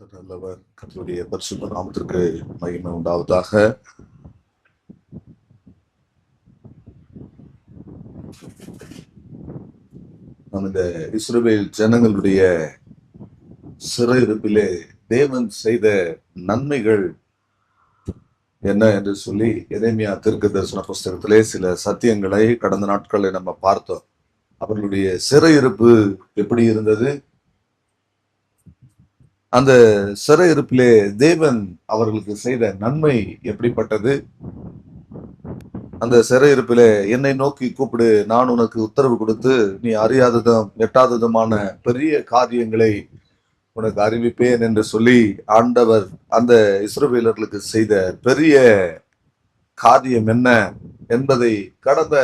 கர்த்தர் நல்லவர். கர்த்தருடைய பரிசுத்த நாமத்திற்கு மகிமை உண்டாவதாக. நாம் இந்த இஸ்ரவேல் ஜனங்களுடைய சிறையிருப்பிலே தேவன் செய்த நன்மைகள் என்ன என்று சொல்லி எரேமியா தீர்க்கதரிசன புஸ்தகத்திலே சில சத்தியங்களை கடந்த நாட்களில் நம்ம பார்த்தோம். அவர்களுடைய சிறையிருப்பு எப்படி இருந்தது, அந்த சிறையிருப்பிலே தேவன் அவர்களுக்கு செய்த நன்மை எப்படிப்பட்டது, அந்த சிறையிருப்பிலே என்னை நோக்கி கூப்பிடு, நான் உனக்கு உத்தரவு கொடுத்து நீ அறியாததும் எட்டாததுமான பெரிய காரியங்களை உனக்கு அறிவிப்பேன் என்று சொல்லி ஆண்டவர் அந்த இஸ்ரவேலர்களுக்கு செய்த பெரிய காரியம் என்ன என்பதை கடந்த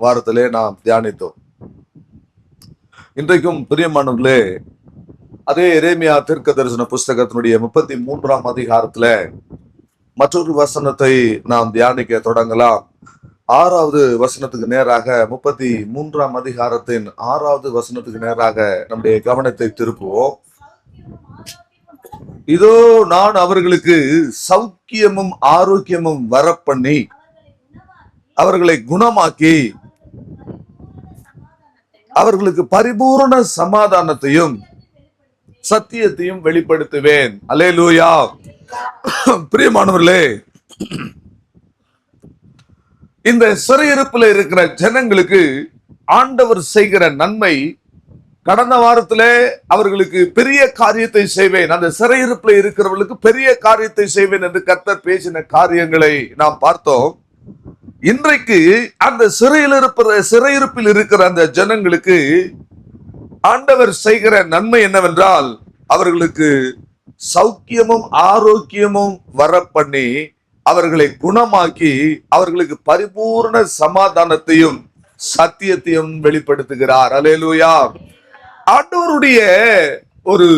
வாரத்திலே நாம் தியானித்தோம். இன்றைக்கும் பிரியமானவர்களே, அதே எரேமியா தீர்க்கதரிசன புஸ்தகத்தினுடைய 33ஆம் அதிகாரத்துல மற்றொரு வசனத்தை நாம் தியானிக்க தொடங்கலாம். 6வது வசனத்துக்கு நேராக 33ஆம் அதிகாரத்தின் 6வது வசனத்துக்கு நேராக நம்முடைய கவனத்தை திருப்புவோம். இதோ நான் அவர்களுக்கு சௌக்கியமும் ஆரோக்கியமும் வரப்பண்ணி அவர்களை குணமாக்கி அவர்களுக்கு பரிபூரண சமாதானத்தையும் சத்தியத்தையும் வெளிப்படுத்துவேன். அல்லேலூயா. பிரியமானவர்களே, இந்த சிறையிருப்பில் இருக்கிற ஜனங்களுக்கு ஆண்டவர் செய்கிற நன்மை, கடந்த வாரத்திலே அவர்களுக்கு பெரிய காரியத்தை செய்வேன், அந்த சிறையிருப்பில் இருக்கிறவர்களுக்கு பெரிய காரியத்தை செய்வேன் என்று கர்த்தர் பேசின காரியங்களை நாம் பார்த்தோம். இன்றைக்கு அந்த சிறையிருப்பில் இருக்கிற அந்த ஜனங்களுக்கு ஆண்டவர் செய்கிற நன்மை என்னவென்றால், அவர்களுக்கு சௌக்கியமும் ஆரோக்கியமும் வரப்பண்ணி அவர்களை குணமாக்கி அவர்களுக்கு பரிபூர்ண சமாதானத்தையும் சத்தியத்தையும் வெளிப்படுத்துகிறார். அல்லேலூயா. ஆண்டவருடைய ஒரு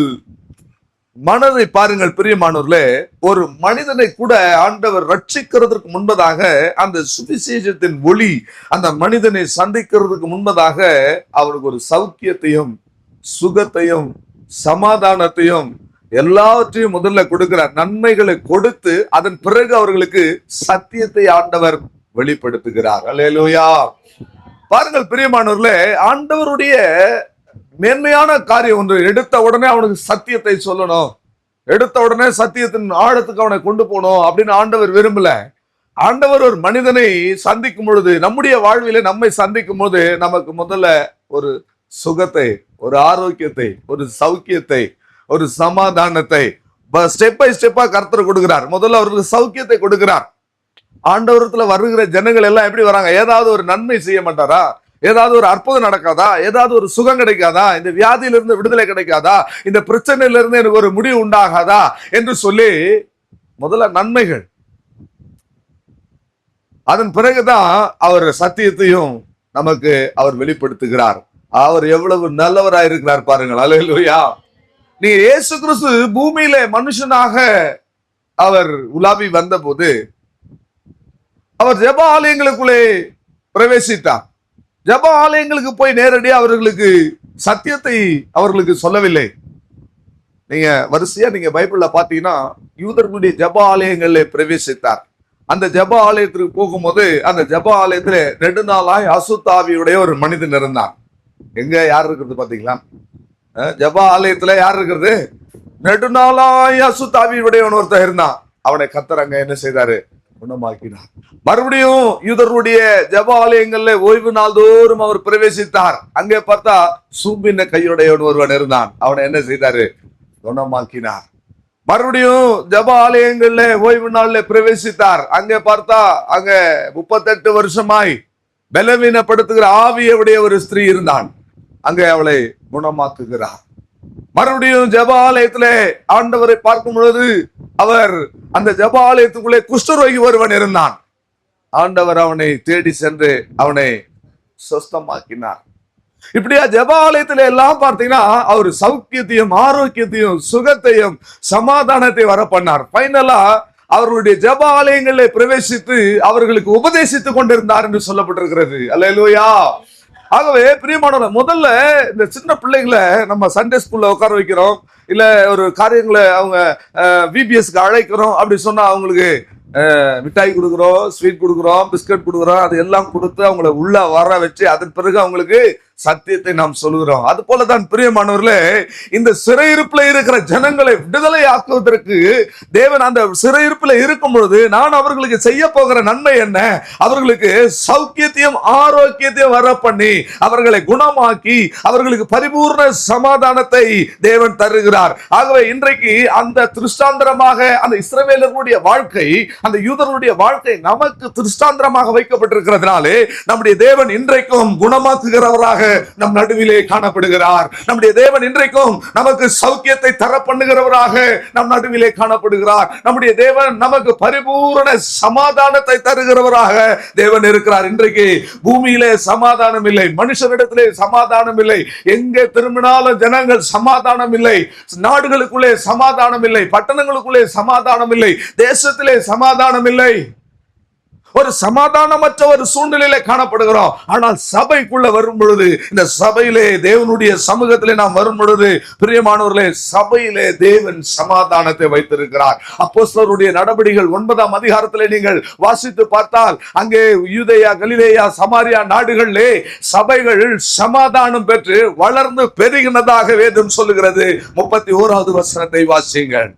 மனதை பாருங்கள் பிரியமானவர்களே. ஒரு மனிதனை கூட ஆண்டவர் ரட்சிக்கிறதுக்கு முன்பதாக, அந்த சுவிசேஷத்தின் ஒளி அந்த மனிதனை சந்திக்கிறதுக்கு முன்பதாக அவருக்கு ஒரு சௌக்கியத்தையும் சுகத்தையும் சமாதானத்தையும் எல்லாவற்றையும் முதல்ல கொடுக்கிறார். நன்மைகளை கொடுத்து அதன் பிறகு அவர்களுக்கு சத்தியத்தை ஆண்டவர் வெளிப்படுத்துகிறார். அல்லேலூயா. பாருங்கள் பிரியமானவர்களே, ஆண்டவருடைய மேன்மையான காரியம் ஒன்று. எடுத்த உடனே அவனுக்கு சத்தியத்தை சொல்லணும், எடுத்த உடனே சத்தியத்தின் ஆழத்துக்கு அவனை கொண்டு போகணும் அப்படின்னு ஆண்டவர் விரும்பல. ஆண்டவர் ஒரு மனிதனை சந்திக்கும் பொழுது, நம்முடைய வாழ்வில நம்மை சந்திக்கும் போது நமக்கு முதல்ல ஒரு சுகத்தை, ஒரு ஆரோக்கியத்தை, ஒரு சௌக்கியத்தை, ஒரு சமாதானத்தை ஸ்டெப் பை ஸ்டெப்பா கர்த்தர் கொடுக்கிறார். முதல்ல அவருக்கு சௌக்கியத்தை கொடுக்கிறார். ஆண்டவரத்துல வருகிற ஜனங்கள் எல்லாம் எப்படி வராங்க? ஏதாவது ஒரு நன்மை செய்ய மாட்டாரா? ஏதாவது ஒரு அற்புதம் நடக்காதா? ஏதாவது ஒரு சுகம் கிடைக்காதா? இந்த வியாதியிலிருந்து விடுதலை கிடைக்காதா? இந்த பிரச்சனையில இருந்து எனக்கு ஒரு முடிவு உண்டாகாதா என்று சொல்லி முதல்ல நன்மைகள், அதன் பிறகுதான் அவர் சத்தியத்தையும் நமக்கு அவர் வெளிப்படுத்துகிறார். அவர் எவ்வளவு நல்லவராய் இருக்கிறார் பாருங்கள். அல்லேலூயா. நீ இயேசு கிறிஸ்து பூமியில மனுஷனாக அவர் உலாவி வந்த போது அவர் ஜெப ஆலயங்களுக்குள்ளே பிரவேசித்தார். ஜெப ஆலயங்களுக்கு போய் நேரடியாக அவர்களுக்கு சத்தியத்தை அவர்களுக்கு சொல்லவில்லை. நீங்க வரிசையா நீங்க பைபிள்ல பாத்தீங்கன்னா யூதர்களுடைய ஜெப ஆலயங்கள்ல பிரவேசித்தார். அந்த ஜெப ஆலயத்திற்கு போகும்போது அந்த ஜெப ஆலயத்துல நெடுநாளாய் அசுத்தாவியுடைய ஒரு மனிதன் இருந்தான். எங்க யார் இருக்கிறது பாத்தீங்களா? ஜெப ஆலயத்துல யார் இருக்கிறது? நெடுநாளாய் அசுத்தாவியுடைய ஒருத்தர் இருந்தான். அவனை கர்த்தர் அங்க என்ன செய்தாரு? குணமாக்கினார். மறுபடியும் யூதர்களுடைய ஜெப ஆலயங்கள்ல ஓய்வு நாள் தோறும் அவர் பிரவேசித்தார். அங்கே பார்த்தா சூம்பின கையுடைய ஒருவன் இருந்தான். அவனை என்ன செய்தாரு? குணமாக்கினார். மறுபடியும் ஜெப ஆலயங்கள்ல ஓய்வு நாள்ல பிரவேசித்தார். அங்கே பார்த்தா அங்க 38 வருஷமாய் பலவீனப்படுத்துகிற ஆவியுடைய ஒரு ஸ்திரீ இருந்தான். அங்கே அவளை குணமாக்குகிறார். மறுபடியும் ஜெப ஆலயத்திலே ஆண்டவரை பார்க்கும் பொழுது அவர் அந்த ஜெப ஆலயத்துக்குள்ளே குஷ்டரோகி ஒருவன் இருந்தான். ஆண்டவர் அவனை தேடி சென்று அவனை சொஸ்தமாக்கினார். இப்படியா ஜெப ஆலயத்துல எல்லாம் பார்த்தீங்கன்னா அவர் சௌக்கியத்தையும் ஆரோக்கியத்தையும் சுகத்தையும் சமாதானத்தை வர பண்ணார். பைனலா அவர்களுடைய ஜெப ஆலயங்களில் பிரவேசித்து அவர்களுக்கு உபதேசித்துக் கொண்டிருந்தார் என்று சொல்லப்பட்டிருக்கிறது. அல்லேலூயா. ஆகவே பிரியமானவர்களே, முதல்ல இந்த சின்ன பிள்ளைகளை நம்ம சண்டே ஸ்கூல்ல உட்கார வைக்கிறோம். இல்ல ஒரு காரியங்களை அவங்க விபிஎஸ்க்கு அழைக்கிறோம் அப்படி சொன்னா அவங்களுக்கு மிட்டாய் கொடுக்குறோம், ஸ்வீட் கொடுக்குறோம், பிஸ்கட் கொடுக்குறோம், அது எல்லாம் கொடுத்து அவங்கள உள்ள வர வச்சு அதன் பிறகு அவங்களுக்கு சத்தியத்தை நாம் சொல்லுகிறோம். அது போலதான் பிரியமானவர்களே, இந்த சிறையிருப்புல இருக்கிற ஜனங்களை விடுதலை ஆக்குவதற்கு தேவன் அந்த சிறையிருப்புல இருக்கும் பொழுது நான் அவர்களுக்கு செய்ய போகிற நன்மை என்ன, அவர்களுக்கு சௌக்கியத்தையும் ஆரோக்கியத்தையும் வர பண்ணி அவர்களை குணமாக்கி அவர்களுக்கு பரிபூர்ண சமாதானத்தை தேவன் தருகிறார். ஆகவே இன்றைக்கு அந்த திருஷ்டாந்தரமாக அந்த இஸ்ரவேலர்களுடைய வாழ்க்கை, அந்த யூதர்களுடைய வாழ்க்கை நமக்கு திருஷ்டாந்தரமாக வைக்கப்பட்டிருக்கிறதுனாலே நம்முடைய தேவன் இன்றைக்கும் குணமாக்குகிறவராக நம் நடுவிலே காணப்படுகிறார். நம்முடைய தேவன் இன்றைக்கும் நமக்கு சௌக்கியத்தை தர பண்ணுகிறவராக நம் நடுவிலே காணப்படுகிறார். நம்முடைய தேவன் நமக்கு பரிபூரண சமாதானத்தை தருகிறவராக தேவன் இருக்கிறார். இன்றைக்கு பூமியிலே சமாதானம் இல்லை, மனுஷனிடத்திலே சமாதானம் இல்லை, எங்கே திரும்பினாலும் ஜனங்கள் சமாதானம் இல்லை, நாடுகளுக்குள்ளே சமாதானம் இல்லை, பட்டணங்களுக்குள்ளே சமாதானம் இல்லை, தேசத்திலே சமாதானம் இல்லை, ஒரு சமாதானமற்ற ஒரு சூழ்நிலையில காணப்படுகிறோம். ஆனால் சபைக்குள்ள வரும் பொழுது, இந்த சபையிலே தேவனுடைய சமூகத்திலே நாம் வரும் பொழுது பிரியமானவர்களே, சபையிலே தேவன் சமாதானத்தை வைத்திருக்கிறார். அப்போஸ்தலருடைய நடபடிகள் 9ஆம் அதிகாரத்திலே நீங்கள் வாசித்து பார்த்தால் அங்கே யூதேயா, கலிலேயா, சமாரியா நாடுகளிலே சபைகள் சமாதானம் பெற்று வளர்ந்து பெருகினதாக வேதம் சொல்லுகிறது. 31வது வசனத்தை வாசியுங்கள்.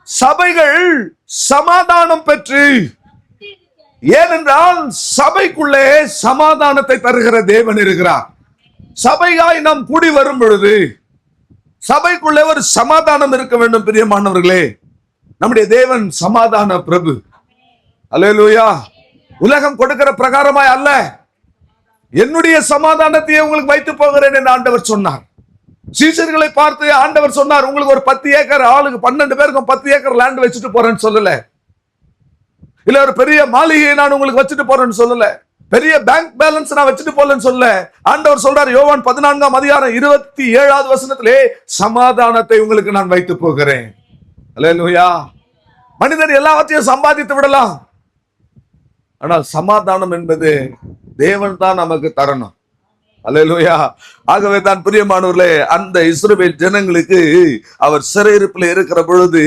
சபைகள் சமாதானம் பெற்று, ஏனென்றால் சபைக்குள்ளே சமாதானத்தை தருகிற தேவன் இருக்கிறார். சபையாய் நாம் கூடி வரும் பொழுது சபைக்குள்ளே ஒரு சமாதானம் இருக்க வேண்டும். பிரியமானவர்களே, நம்முடைய தேவன் சமாதான பிரபு. அல்லேலூயா. உலகம் கொடுக்கிற பிரகாரமாய் அல்ல, என்னுடைய சமாதானத்தையே உங்களுக்கு வைத்து போகிறேன் என்று ஆண்டவர் சொன்னார். சீசர்களை பார்த்து ஆண்டவர் சொன்னார், உங்களுக்கு ஒரு 10 ஏக்கர், ஆளுக்கு 12 பேருக்கும் 10 ஏக்கர் லேண்ட் வச்சுட்டு போறேன்னு சொல்லல, இல்ல ஒரு பெரிய மாளிகையை நான் உங்களுக்கு வச்சுட்டு போறேன்னு சொல்லல, பெரிய பேங்க் பேலன்ஸ் நான் வச்சுட்டு போலன்னு சொல்ல. ஆண்டவர் சொல்றார் யோவான் 14ஆம் அதிகாரம் 27வது வசனத்திலே, சமாதானத்தை உங்களுக்கு நான் வைத்து போகிறேன். அல்லேலூயா. மனிதன் எல்லாவற்றையும் சம்பாதித்து விடலாம், ஆனால் சமாதானம் என்பது தேவன் தான் நமக்கு தரணும். அல்லேலூயா. ஆகவே தான் பிரியமானவர்களே, அந்த இஸ்ரவேல் ஜனங்களுக்கு அவர் சிறையிருப்பில் இருக்கிற பொழுது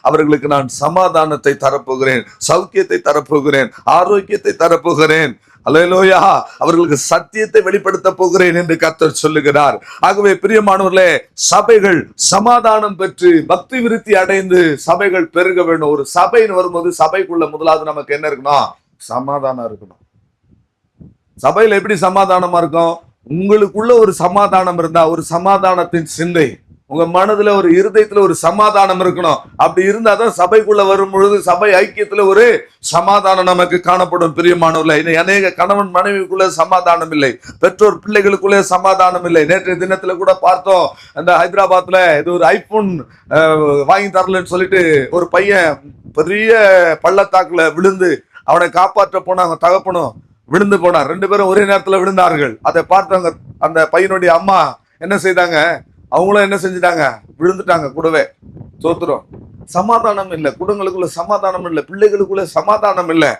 அவர்களுக்கு நான் சமாதானத்தை தரப்போகிறேன், சௌக்கியத்தை தரப்போகிறேன், ஆரோக்கியத்தை தரப்போகிறேன். அல்லேலூயா. அவர்களுக்கு சத்தியத்தை வெளிப்படுத்த போகிறேன் என்று கர்த்தர் சொல்லுகிறார். ஆகவே பிரியமானவர்களே, சபைகள் சமாதானம் பெற்று பக்தி விருத்தி அடைந்து சபைகள் பெருக வேண்டும். ஒரு சபைன்னு வரும்போது சபைக்குள்ள முதலாவது நமக்கு என்ன இருக்கணும்? சமாதானம் இருக்கணும். சபையில எப்படி சமாதானமா இருக்கும்? உங்களுக்குள்ள ஒரு சமாதானம் இருந்தா, ஒரு சமாதானத்தின் சிந்தை உங்க மனதுல, ஒரு இருதயத்துல ஒரு சமாதானம் இருக்கணும். அப்படி இருந்தாதான் சபைக்குள்ள வரும் பொழுது சபை ஐக்கியத்துல ஒரு சமாதானம் நமக்கு காணப்படும். பிரியமானவர்களே, இன்னைக்கு அநேக கணவன் மனைவிக்குள்ள சமாதானம் இல்லை, பெற்றோர் பிள்ளைகளுக்குள்ளே சமாதானம் இல்லை. நேற்றைய தினத்துல கூட பார்த்தோம், அந்த ஹைதராபாத்ல இது ஒரு ஐபோன் வாங்கி தரலன்னு சொல்லிட்டு ஒரு பையன் பெரிய பள்ளத்தாக்குல விழுந்து அவனை காப்பாற்ற போனாங்க. தகப்பனும் விழுந்து போனார். 2 பேரும் ஒரே நேரத்தில் விழுந்தார்கள். அதை பார்த்தவங்க, அந்த பையனுடைய அம்மா என்ன செய்தாங்க? அவங்களும் என்ன செஞ்சிட்டாங்க? விழுந்துட்டாங்க கூடவே. சோத்திரம். சமாதானம் இல்லை, குடும்பங்களுக்குள்ள சமாதானம் இல்லை, பிள்ளைகளுக்குள்ள சமாதானம் இல்லை.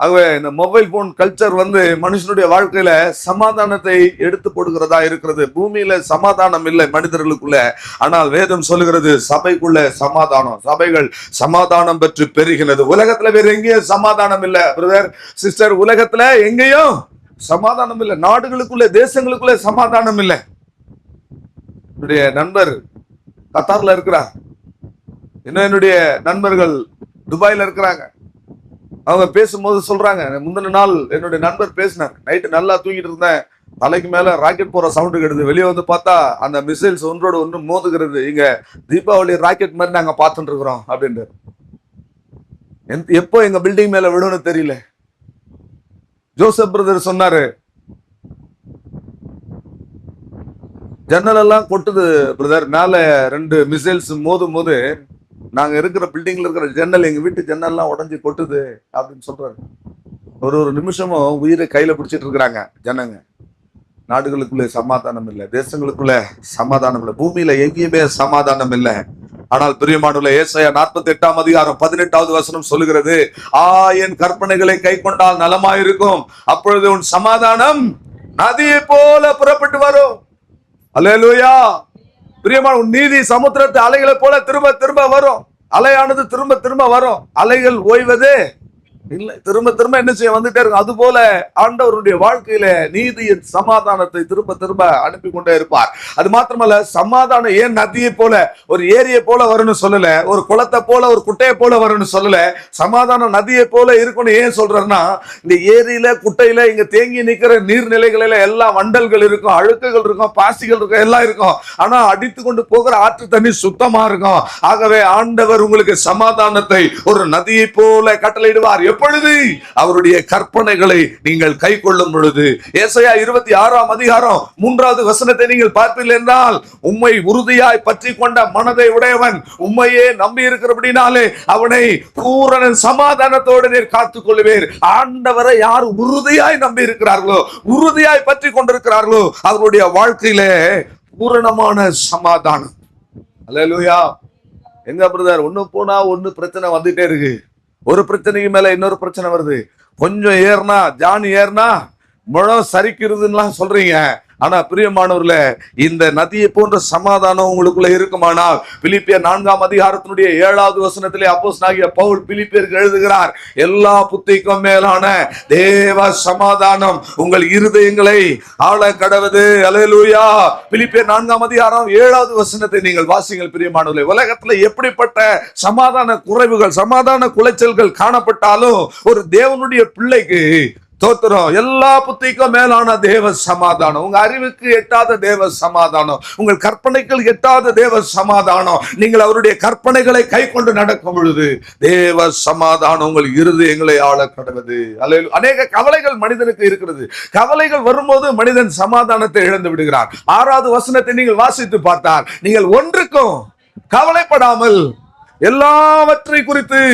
ஆகவே இந்த மொபைல் போன் கல்ச்சர் மனுஷனுடைய வாழ்க்கையில சமாதானத்தை எடுத்து போடுகிறதா இருக்கிறது. பூமியில சமாதானம் இல்லை மனிதர்களுக்குள்ள. ஆனால் வேதம் சொல்லுகிறது சபைக்குள்ள சமாதானம், சபைகள் சமாதானம் பெற்று பெருகினது. உலகத்துல வேற எங்கேயும் சமாதானம் இல்லை பிரதர், சிஸ்டர். உலகத்துல எங்கேயும் சமாதானம் இல்லை, நாடுகளுக்குள்ள தேசங்களுக்குள்ள சமாதானம் இல்லை. என்னுடைய நண்பர் கத்தார்ல இருக்கிறார், இன்னும் என்னுடைய நண்பர்கள் துபாயில இருக்கிறாங்க. அவங்க பேசும்போது சொல்றாங்க, முந்தின நாள் என்னுடைய நண்பர் பேசினார், நைட்டு நல்லா தூங்கிட்டு இருந்தேன், தலைக்கு மேல ராக்கெட் போற சவுண்டு கெடுது, வெளியே பார்த்தா அந்த மிசைல்ஸ் ஒன்றோடு ஒன்று மோதுகிறது, இங்க தீபாவளி ராக்கெட் மாதிரி நாங்க பார்த்துட்டு இருக்கிறோம் அப்படின்ட்டு. எப்போ எங்க பில்டிங் மேல விழுன்னு தெரியல. ஜோசப் பிரதர் சொன்னாரு, ஜன்னல் எல்லாம் கொட்டுது பிரதர், மேல 2 மிசைல்ஸ் மோதும் போது நாங்க இருக்கிற பில்டிங்ல இருக்கிற ஜன்னல், எங்க வீட்டு ஜன்னல்லாம் உடஞ்சி கொட்டுது அப்படின்னு சொல்றாரு. ஒரு நிமிஷமும் உயிரை கையில பிடிச்சிட்டு இருக்கிறாங்க ஜனங்க. நாடுகளுக்குள்ள சமாதானம் இல்லை, தேசங்களுக்குள்ள சமாதானம் இல்லை, பூமியில எங்கேயுமே சமாதானம் இல்லை. ஆனால் பிரியமானவர்களே, ஏசாயா 48ஆம் அதிகாரம் 18வது வசனம் சொல்லுகிறது, என் கற்பனைகளை கை கொண்டால் நலமாயிருக்கும், அப்பொழுது உன் சமாதானம் நதியை போல புறப்பட்டு வரும். அல்லேலூயா. பிரியமான, உன் நீதி சமுத்திரத்து அலைகளை போல திரும்ப திரும்ப வரும். அலையானது திரும்ப திரும்ப வரும். அலைகள் ஓய்வதே இல்லை, திரும்ப திரும்ப என்ன செய்ய வந்துட்டே இருக்கும். அது போல ஆண்டவருடைய வாழ்க்கையில நீதியின் சமாதானத்தை திரும்ப திரும்ப அனுப்பி கொண்டே இருப்பார். அது மாத்திரமல்ல, சமாதானம் ஏன் நதியை போல ஒரு ஏரியை போல வரும்னு சொல்லல, ஒரு குளத்தை போல ஒரு குட்டையை போல வரும்னு சொல்லல. சமாதானம் நதியை போல இருக்கும்னு ஏன் சொல்றேன்னா, இந்த ஏரியில குட்டையில இங்க தேங்கி நிக்கிற நீர்நிலைகளில எல்லாம் வண்டல்கள் இருக்கும், அழுக்குகள் இருக்கும், பாசிகள் இருக்கும், எல்லாம் இருக்கும். ஆனா அடித்து கொண்டு போகிற ஆற்று தண்ணி சுத்தமா இருக்கும். ஆகவே ஆண்டவர் உங்களுக்கு சமாதானத்தை ஒரு நதியை போல கட்டளையிடுவார். எப்பொழுது? அவருடைய கற்பனைகளை நீங்கள் கை கொள்ளும் பொழுது. ஏசாயா 26ஆம் அதிகாரம் 3வது வசனத்தை நீங்கள் பார்ப்பீர்கள் என்றால், உம்மை உறுதியாய் பற்றி கொண்ட மனதை உடையவன் உம்மையே நம்பி இருக்கிறபடினாலே அவனை பூரண சமாதானத்தோடு நீர் காத்துக் கொள்ளுவீர். ஆண்டவரை யார் உறுதியாய் நம்பி இருக்கிறார்களோ, உறுதியாய் பற்றி கொண்டிருக்கிறார்களோ, அவருடைய வாழ்க்கையில பூரணமான சமாதானம். அல்லேலூயா. எங்க பிரதர், ஒண்ணு போனா ஒண்ணு பிரச்சனை வந்துட்டே இருக்கு. ஒரு பிரச்சனைக்கு மேல இன்னொரு பிரச்சனை வருது. கொஞ்சம் ஏறினா ஜானி ஏறினா முழம் சரிக்கிறதுன்னா சொல்றீங்க. ஆனா பிரியமானவர்களே, இந்த நதியை போன்ற சமாதானம் உங்களுக்குள்ள இருக்குமானால், பிலிப்பியர் 4ஆம் அதிகாரத்தினுடைய 7வது வசனத்திலே அப்போஸ்தலனாகிய பவுல் பிலிப்பியருக்கு எழுதுகிறார், எல்லா புத்திக்கும் மேலான தேவ சமாதானம் உங்கள் இருதயங்களை ஆள கடவது. அல்லேலூயா. பிலிப்பியர் 4ஆம் அதிகாரம் 7வது வசனத்தை நீங்கள் வாசிங்கள் பிரியமானவர்களே. உலகத்துல எப்படிப்பட்ட சமாதான குறைவுகள், சமாதான குலைச்சல்கள் காணப்பட்டாலும், ஒரு தேவனுடைய பிள்ளைக்கு தோத்திரம், எல்லா புத்திக்கும் மேலான தேவ சமாதானம், உங்க அறிவுக்கு எட்டாத தேவ சமாதானம், உங்கள் கற்பனைகள் எட்டாத தேவ சமாதானம், நீங்கள் அவருடைய கற்பனைகளை கை கொண்டு நடக்கும் பொழுது தேவ சமாதானம் உங்கள் இருதயங்களை ஆள கடவுது. அநேக கவலைகள் மனிதனுக்கு இருக்கிறது. கவலைகள் வரும்போது மனிதன் சமாதானத்தை இழந்து விடுகிறார். 6வது வசனத்தை நீங்கள் வாசித்து பார்த்தால், நீங்கள் ஒன்றுக்கும் கவலைப்படாமல் எல்லாவற்றை குறித்து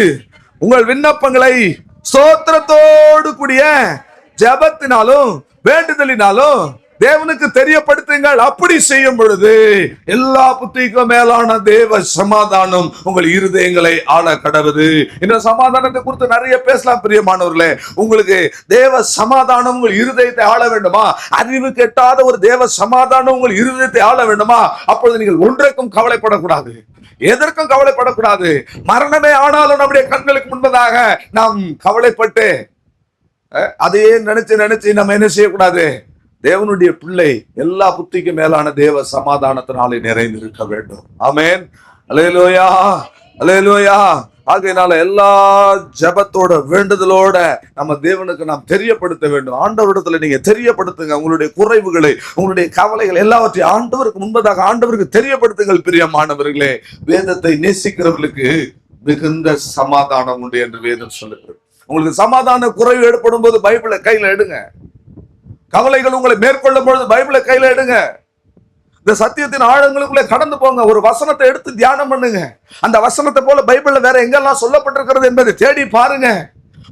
உங்கள் விண்ணப்பங்களை ஸ்தோத்திரத்தோடு கூடிய ஜெபத்தினாலும் வேண்டுதலினாலும் தேவனுக்கு தெரியப்படுத்துங்கள். அப்படி செய்யும் பொழுது எல்லா புத்திக்கும் மேலான தேவ சமாதானம் உங்கள் இருதயங்களை ஆள கடவுது. இந்த சமாதானத்தை குறித்து நிறைய பேசலாம் பிரியமானவர்களே. உங்களுக்கு தேவ சமாதானம் உங்கள் இருதயத்தை ஆள வேண்டுமா? அறிவு கெட்டாத ஒரு தேவ சமாதானம் உங்கள் இருதயத்தை ஆள வேண்டுமா? அப்பொழுது நீங்கள் ஒன்றைக்கும் கவலைப்படக்கூடாது, எதற்கும் கவலைப்படக்கூடாது. மரணமே ஆனாலும் நம்முடைய கண்களுக்கு முன்பதாக நாம் கவலைப்பட்டு அதையே நினைச்சு நினைச்சு நம்ம என்ன செய்யக்கூடாது. தேவனுடைய பிள்ளை எல்லா புத்திக்கு மேலான தேவ சமாதானத்தினாலே நிறைந்து இருக்க வேண்டும். ஆமென். அல்லேலூயா, அல்லேலூயா. ஆகையினால எல்லா ஜெபத்தோட வேண்டுதலோட நம்ம தேவனுக்கு நாம் தெரியப்படுத்த வேண்டும். ஆண்டவரிடத்துல நீங்க தெரியப்படுத்துங்க உங்களுடைய குறைவுகளை, உங்களுடைய கவலைகள் எல்லாவற்றையும் ஆண்டவருக்கு முன்பதாக ஆண்டவருக்கு தெரியப்படுத்துங்கள். பிரியமானவர்களே, வேதத்தை நேசிக்கிறவர்களுக்கு மிகுந்த சமாதானம் உண்டு என்று வேதம் சொல்லுகிறது. உங்களுக்கு சமாதான குறைவு ஏற்படும் போது பைபிளை கையில எடுங்க. கவலைகள் உங்களை மேற்கொள்ளும் பொழுது பைபிளை கையில எடுங்க. இந்த சத்தியத்தின் ஆழங்களுக்குள்ளே கடந்து போங்க. ஒரு வசனத்தை எடுத்து தியானம் பண்ணுங்க. அந்த வசனத்தை போல பைபிள்ல வேற எங்கெல்லாம் சொல்லப்பட்டிருக்கிறது என்பதை தேடி பாருங்க.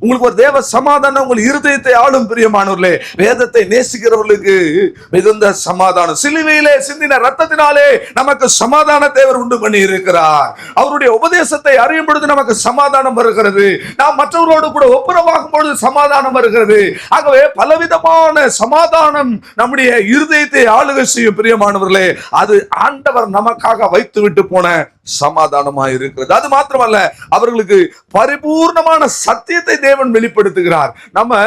உங்களுக்கு ஒரு தேவ சமாதானம் உங்கள் இருதயத்தை ஆளும். பிரியமானவர்களே, வேதத்தை நேசிக்கிறவர்களுக்கு மிகுந்த சமாதானம். சிலுவையிலே சிந்தின ரத்தத்தினாலே நமக்கு சமாதானத்தை அவர் உண்டு பண்ணி இருக்கிறார். அவருடைய உபதேசத்தை அறியும் பொழுது நமக்கு சமாதானம் வருகிறது. நாம் மற்றவர்களோடு கூட ஒப்புரவாகும் பொழுது சமாதானம் வருகிறது. ஆகவே பலவிதமான சமாதானம் நம்முடைய இருதயத்தை ஆளுகை செய்யும். பிரியமானவர்களே, அது ஆண்டவர் நமக்காக வைத்து விட்டு போன சமாதானமாக இருக்கிறது. அது மாத்திரமல்ல, அவர்களுக்கு பரிபூர்ணமான சத்தியத்தை தேவன் வெளிப்படுத்துகிறார். நம்ம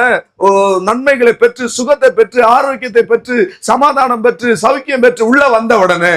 நன்மைகளை பெற்று, சுகத்தை பெற்று, ஆரோக்கியத்தை பெற்று, சமாதானம் பெற்று, சௌக்கியம் பெற்று உள்ள வந்த உடனே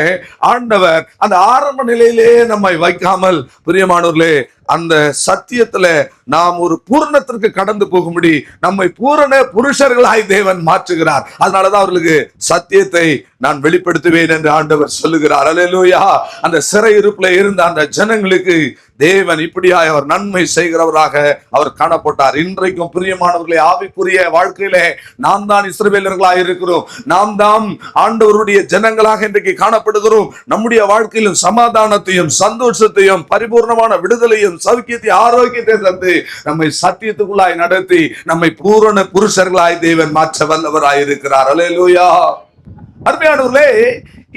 ஆண்டவர் அந்த ஆரம்ப நிலையிலே நம்மை வைக்காமல், பிரியமானவர்களே, அந்த சத்தியத்துல நாம் ஒரு பூரணத்திற்கு கடந்து போகும்படி நம்மை பூரண புருஷர்களாய் தேவன் மாற்றுகிறார். அதனாலதான் அவர்களுக்கு சத்தியத்தை நான் வெளிப்படுத்துவேன் என்று ஆண்டவர் சொல்லுகிறார். அல்லேலூயா. அந்த சிறையிருப்புல இருந்த அந்த ஜனங்களுக்கு தேவன் இப்படியாய் அவர் நன்மை செய்கிறவராக அவர் காணப்பட்டார். இன்றைக்கும் பிரியமானவர்களே, ஆவிக்குரிய வாழ்க்கையிலே நாம் தான் இஸ்ரவேலர்களாக இருக்கிறோம். நாம் தான் ஆண்டவருடைய ஜனங்களாக இன்றைக்கு காணப்படுகிறோம். நம்முடைய வாழ்க்கையிலும் சமாதானத்தையும் சந்தோஷத்தையும் பரிபூர்ணமான விடுதலையும் சௌக்கியத்தை ஆரோக்கியத்தை தந்து நம்மை சத்தியத்துக்குள்ளாய் நடத்தி நம்மை பூரண புருஷர்களாய் தேவன் மாற்ற வல்லவராய் இருக்கிறார். அல்லேலூயா. அருமையானவர்களே,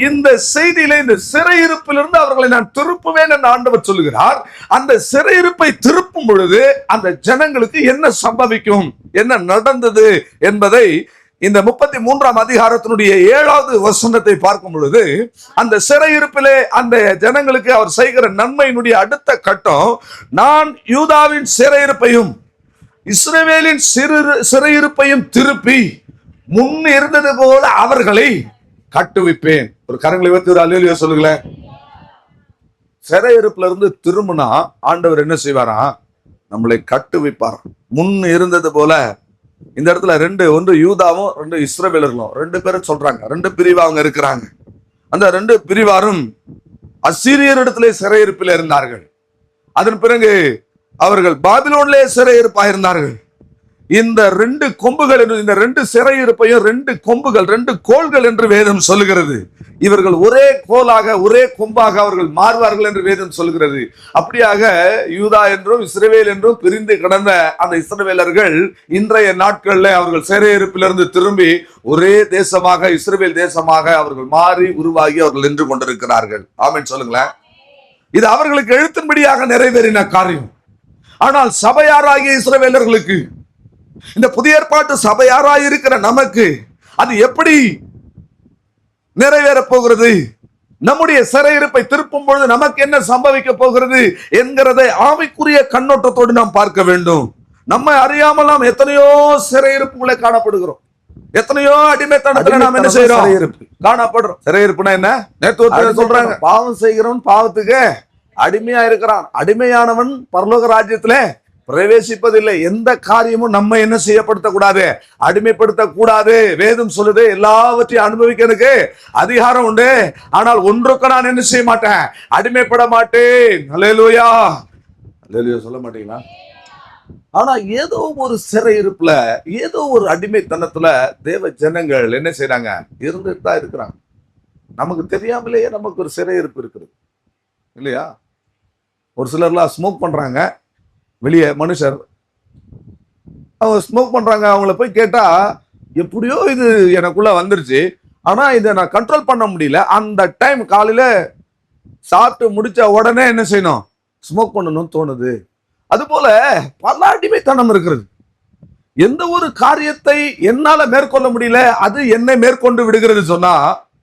இந்த செய்தியில இந்த சிறையிருப்பிலிருந்து அவர்களை நான் திருப்புவேன் என்று ஆண்டவர் சொல்லுகிறார். அந்த சிறையிருப்பை திருப்பும் பொழுது அந்த ஜனங்களுக்கு என்ன சம்பவிக்கும், என்ன நடந்தது என்பதை இந்த 33ஆம் அதிகாரத்தினுடைய 7வது வசனத்தை பார்க்கும் பொழுது, அந்த சிறையிருப்பிலே அந்த ஜனங்களுக்கு அவர் செய்கிற நன்மையினுடைய அடுத்த கட்டம், நான் யூதாவின் சிறையிருப்பையும் இஸ்ரவேலின் சிறையிருப்பையும் திருப்பி முன் இருந்தது போல அவர்களை கட்டுவிப்பேன். ஒரு கரங்களை வைத்து ஒரு அல்லேலூயா சொல்லுங்களேன். சிறையிருப்புல இருந்து திரும்பினா ஆண்டவர் என்ன செய்வாரா? நம்மளை கட்டுவிப்பார். முன் இருந்தது போல. இந்த இடத்துல ஒன்று யூதாவும் 2 இஸ்ரவேலர்களும் 2 பேரும் சொல்றாங்க. 2 பிரிவா அவங்க இருக்கிறாங்க. அந்த 2 பிரிவாரும் அசீரியரிடத்திலே சிறையிருப்பில் இருந்தார்கள். அதன் பிறகு அவர்கள் பாபிலோனிலே சிறையிருப்பாயிருந்தார்கள். இந்த 2 கொம்புகள் என்று, இந்த 2 சிறையிருப்பையும் 2 கொம்புகள் 2 கோள்கள் என்று வேதம் சொல்லுகிறது. இவர்கள் ஒரே கோலாக ஒரே கொம்பாக அவர்கள் மாறுவார்கள் என்று வேதம் சொல்கிறது. அப்படியாக யூதா என்றும் இஸ்ரவேல் என்றும் பிரிந்து கிடந்த அந்த இஸ்ரவேலர்கள் இன்றைய நாட்களில் அவர்கள் சிறையிருப்பிலிருந்து திரும்பி ஒரே தேசமாக இஸ்ரவேல் தேசமாக அவர்கள் மாறி உருவாகி அவர்கள் நின்று கொண்டிருக்கிறார்கள். ஆமென் சொல்லுங்களேன். இது அவர்களுக்கு எழுத்தின்படியாக நிறைவேறின காரியம். ஆனால் சபையாராகிய இஸ்ரவேலர்களுக்கு, இந்த புதிய ஏற்பாட்டு சபையாராய் இருக்கிற நமக்கு அது எப்படி நிறைவேற போகிறது? நம்முடைய சிறையிருப்பை திருப்பும் பொழுது நமக்கு என்ன சம்பவிக்க போகிறது என்கிறதை ஆவிக்குரிய கண்ணோட்டத்தோடு நாம் பார்க்க வேண்டும். நம்ம அறியாமல் நாம் எத்தனையோ சிறையிருப்புகளை காணப்படுகிறோம். எத்தனையோ அடிமைத்தனத்துல நாம் என்ன செய்யறோம்? காணப்படுறோம். சிறையிருப்புனா என்ன? நேற்று சொல்றாங்க, பாவம் செய்கிறவன் பாவத்துக்கு அடிமையா இருக்கிறான். அடிமையானவன் பரலோக ராஜ்யத்திலே பிரவேசிப்பதில்லை. எந்த காரியமும் நம்ம என்ன செய்யப்படுத்தக்கூடாது? அடிமைப்படுத்தக்கூடாது. வேதம் சொல்லுது, எல்லாவற்றையும் அனுபவிக்க எனக்கு அதிகாரம் உண்டு, ஆனால் ஒன்றுக்கு நான் என்ன செய்ய மாட்டேன்? அடிமைப்பட மாட்டேன். அல்லேலூயா. அல்லேலூயா சொல்ல மாட்டீங்களா? ஆனா ஏதோ ஒரு சிறையிருப்புல, ஏதோ ஒரு அடிமைத்தனத்துல தேவ ஜனங்கள் என்ன செய்யறாங்க? இருந்துட்டு தான் இருக்கிறாங்க. நமக்கு தெரியாமலேயே நமக்கு ஒரு சிறையிருப்பு இருக்குது இல்லையா? ஒரு சிலர்லாம் ஸ்மோக் பண்றாங்க. வெளியே மனுஷர் அவங்க ஸ்மோக் பண்றாங்க. அவங்கள போய் கேட்டா, எப்படியோ இது எனக்குள்ள வந்துருச்சு, ஆனா இதை நான் கண்ட்ரோல் பண்ண முடியல. அந்த டைம் காலையில சாப்பிட்டு முடிச்ச உடனே என்ன செய்யணும்? ஸ்மோக் பண்ணணும்னு தோணுது. அது போல பல அடிமைத்தனம் இருக்கிறது. எந்த ஒரு காரியத்தை என்னால மேற்கொள்ள முடியல, அது என்னை மேற்கொண்டு விடுகிறது சொன்னா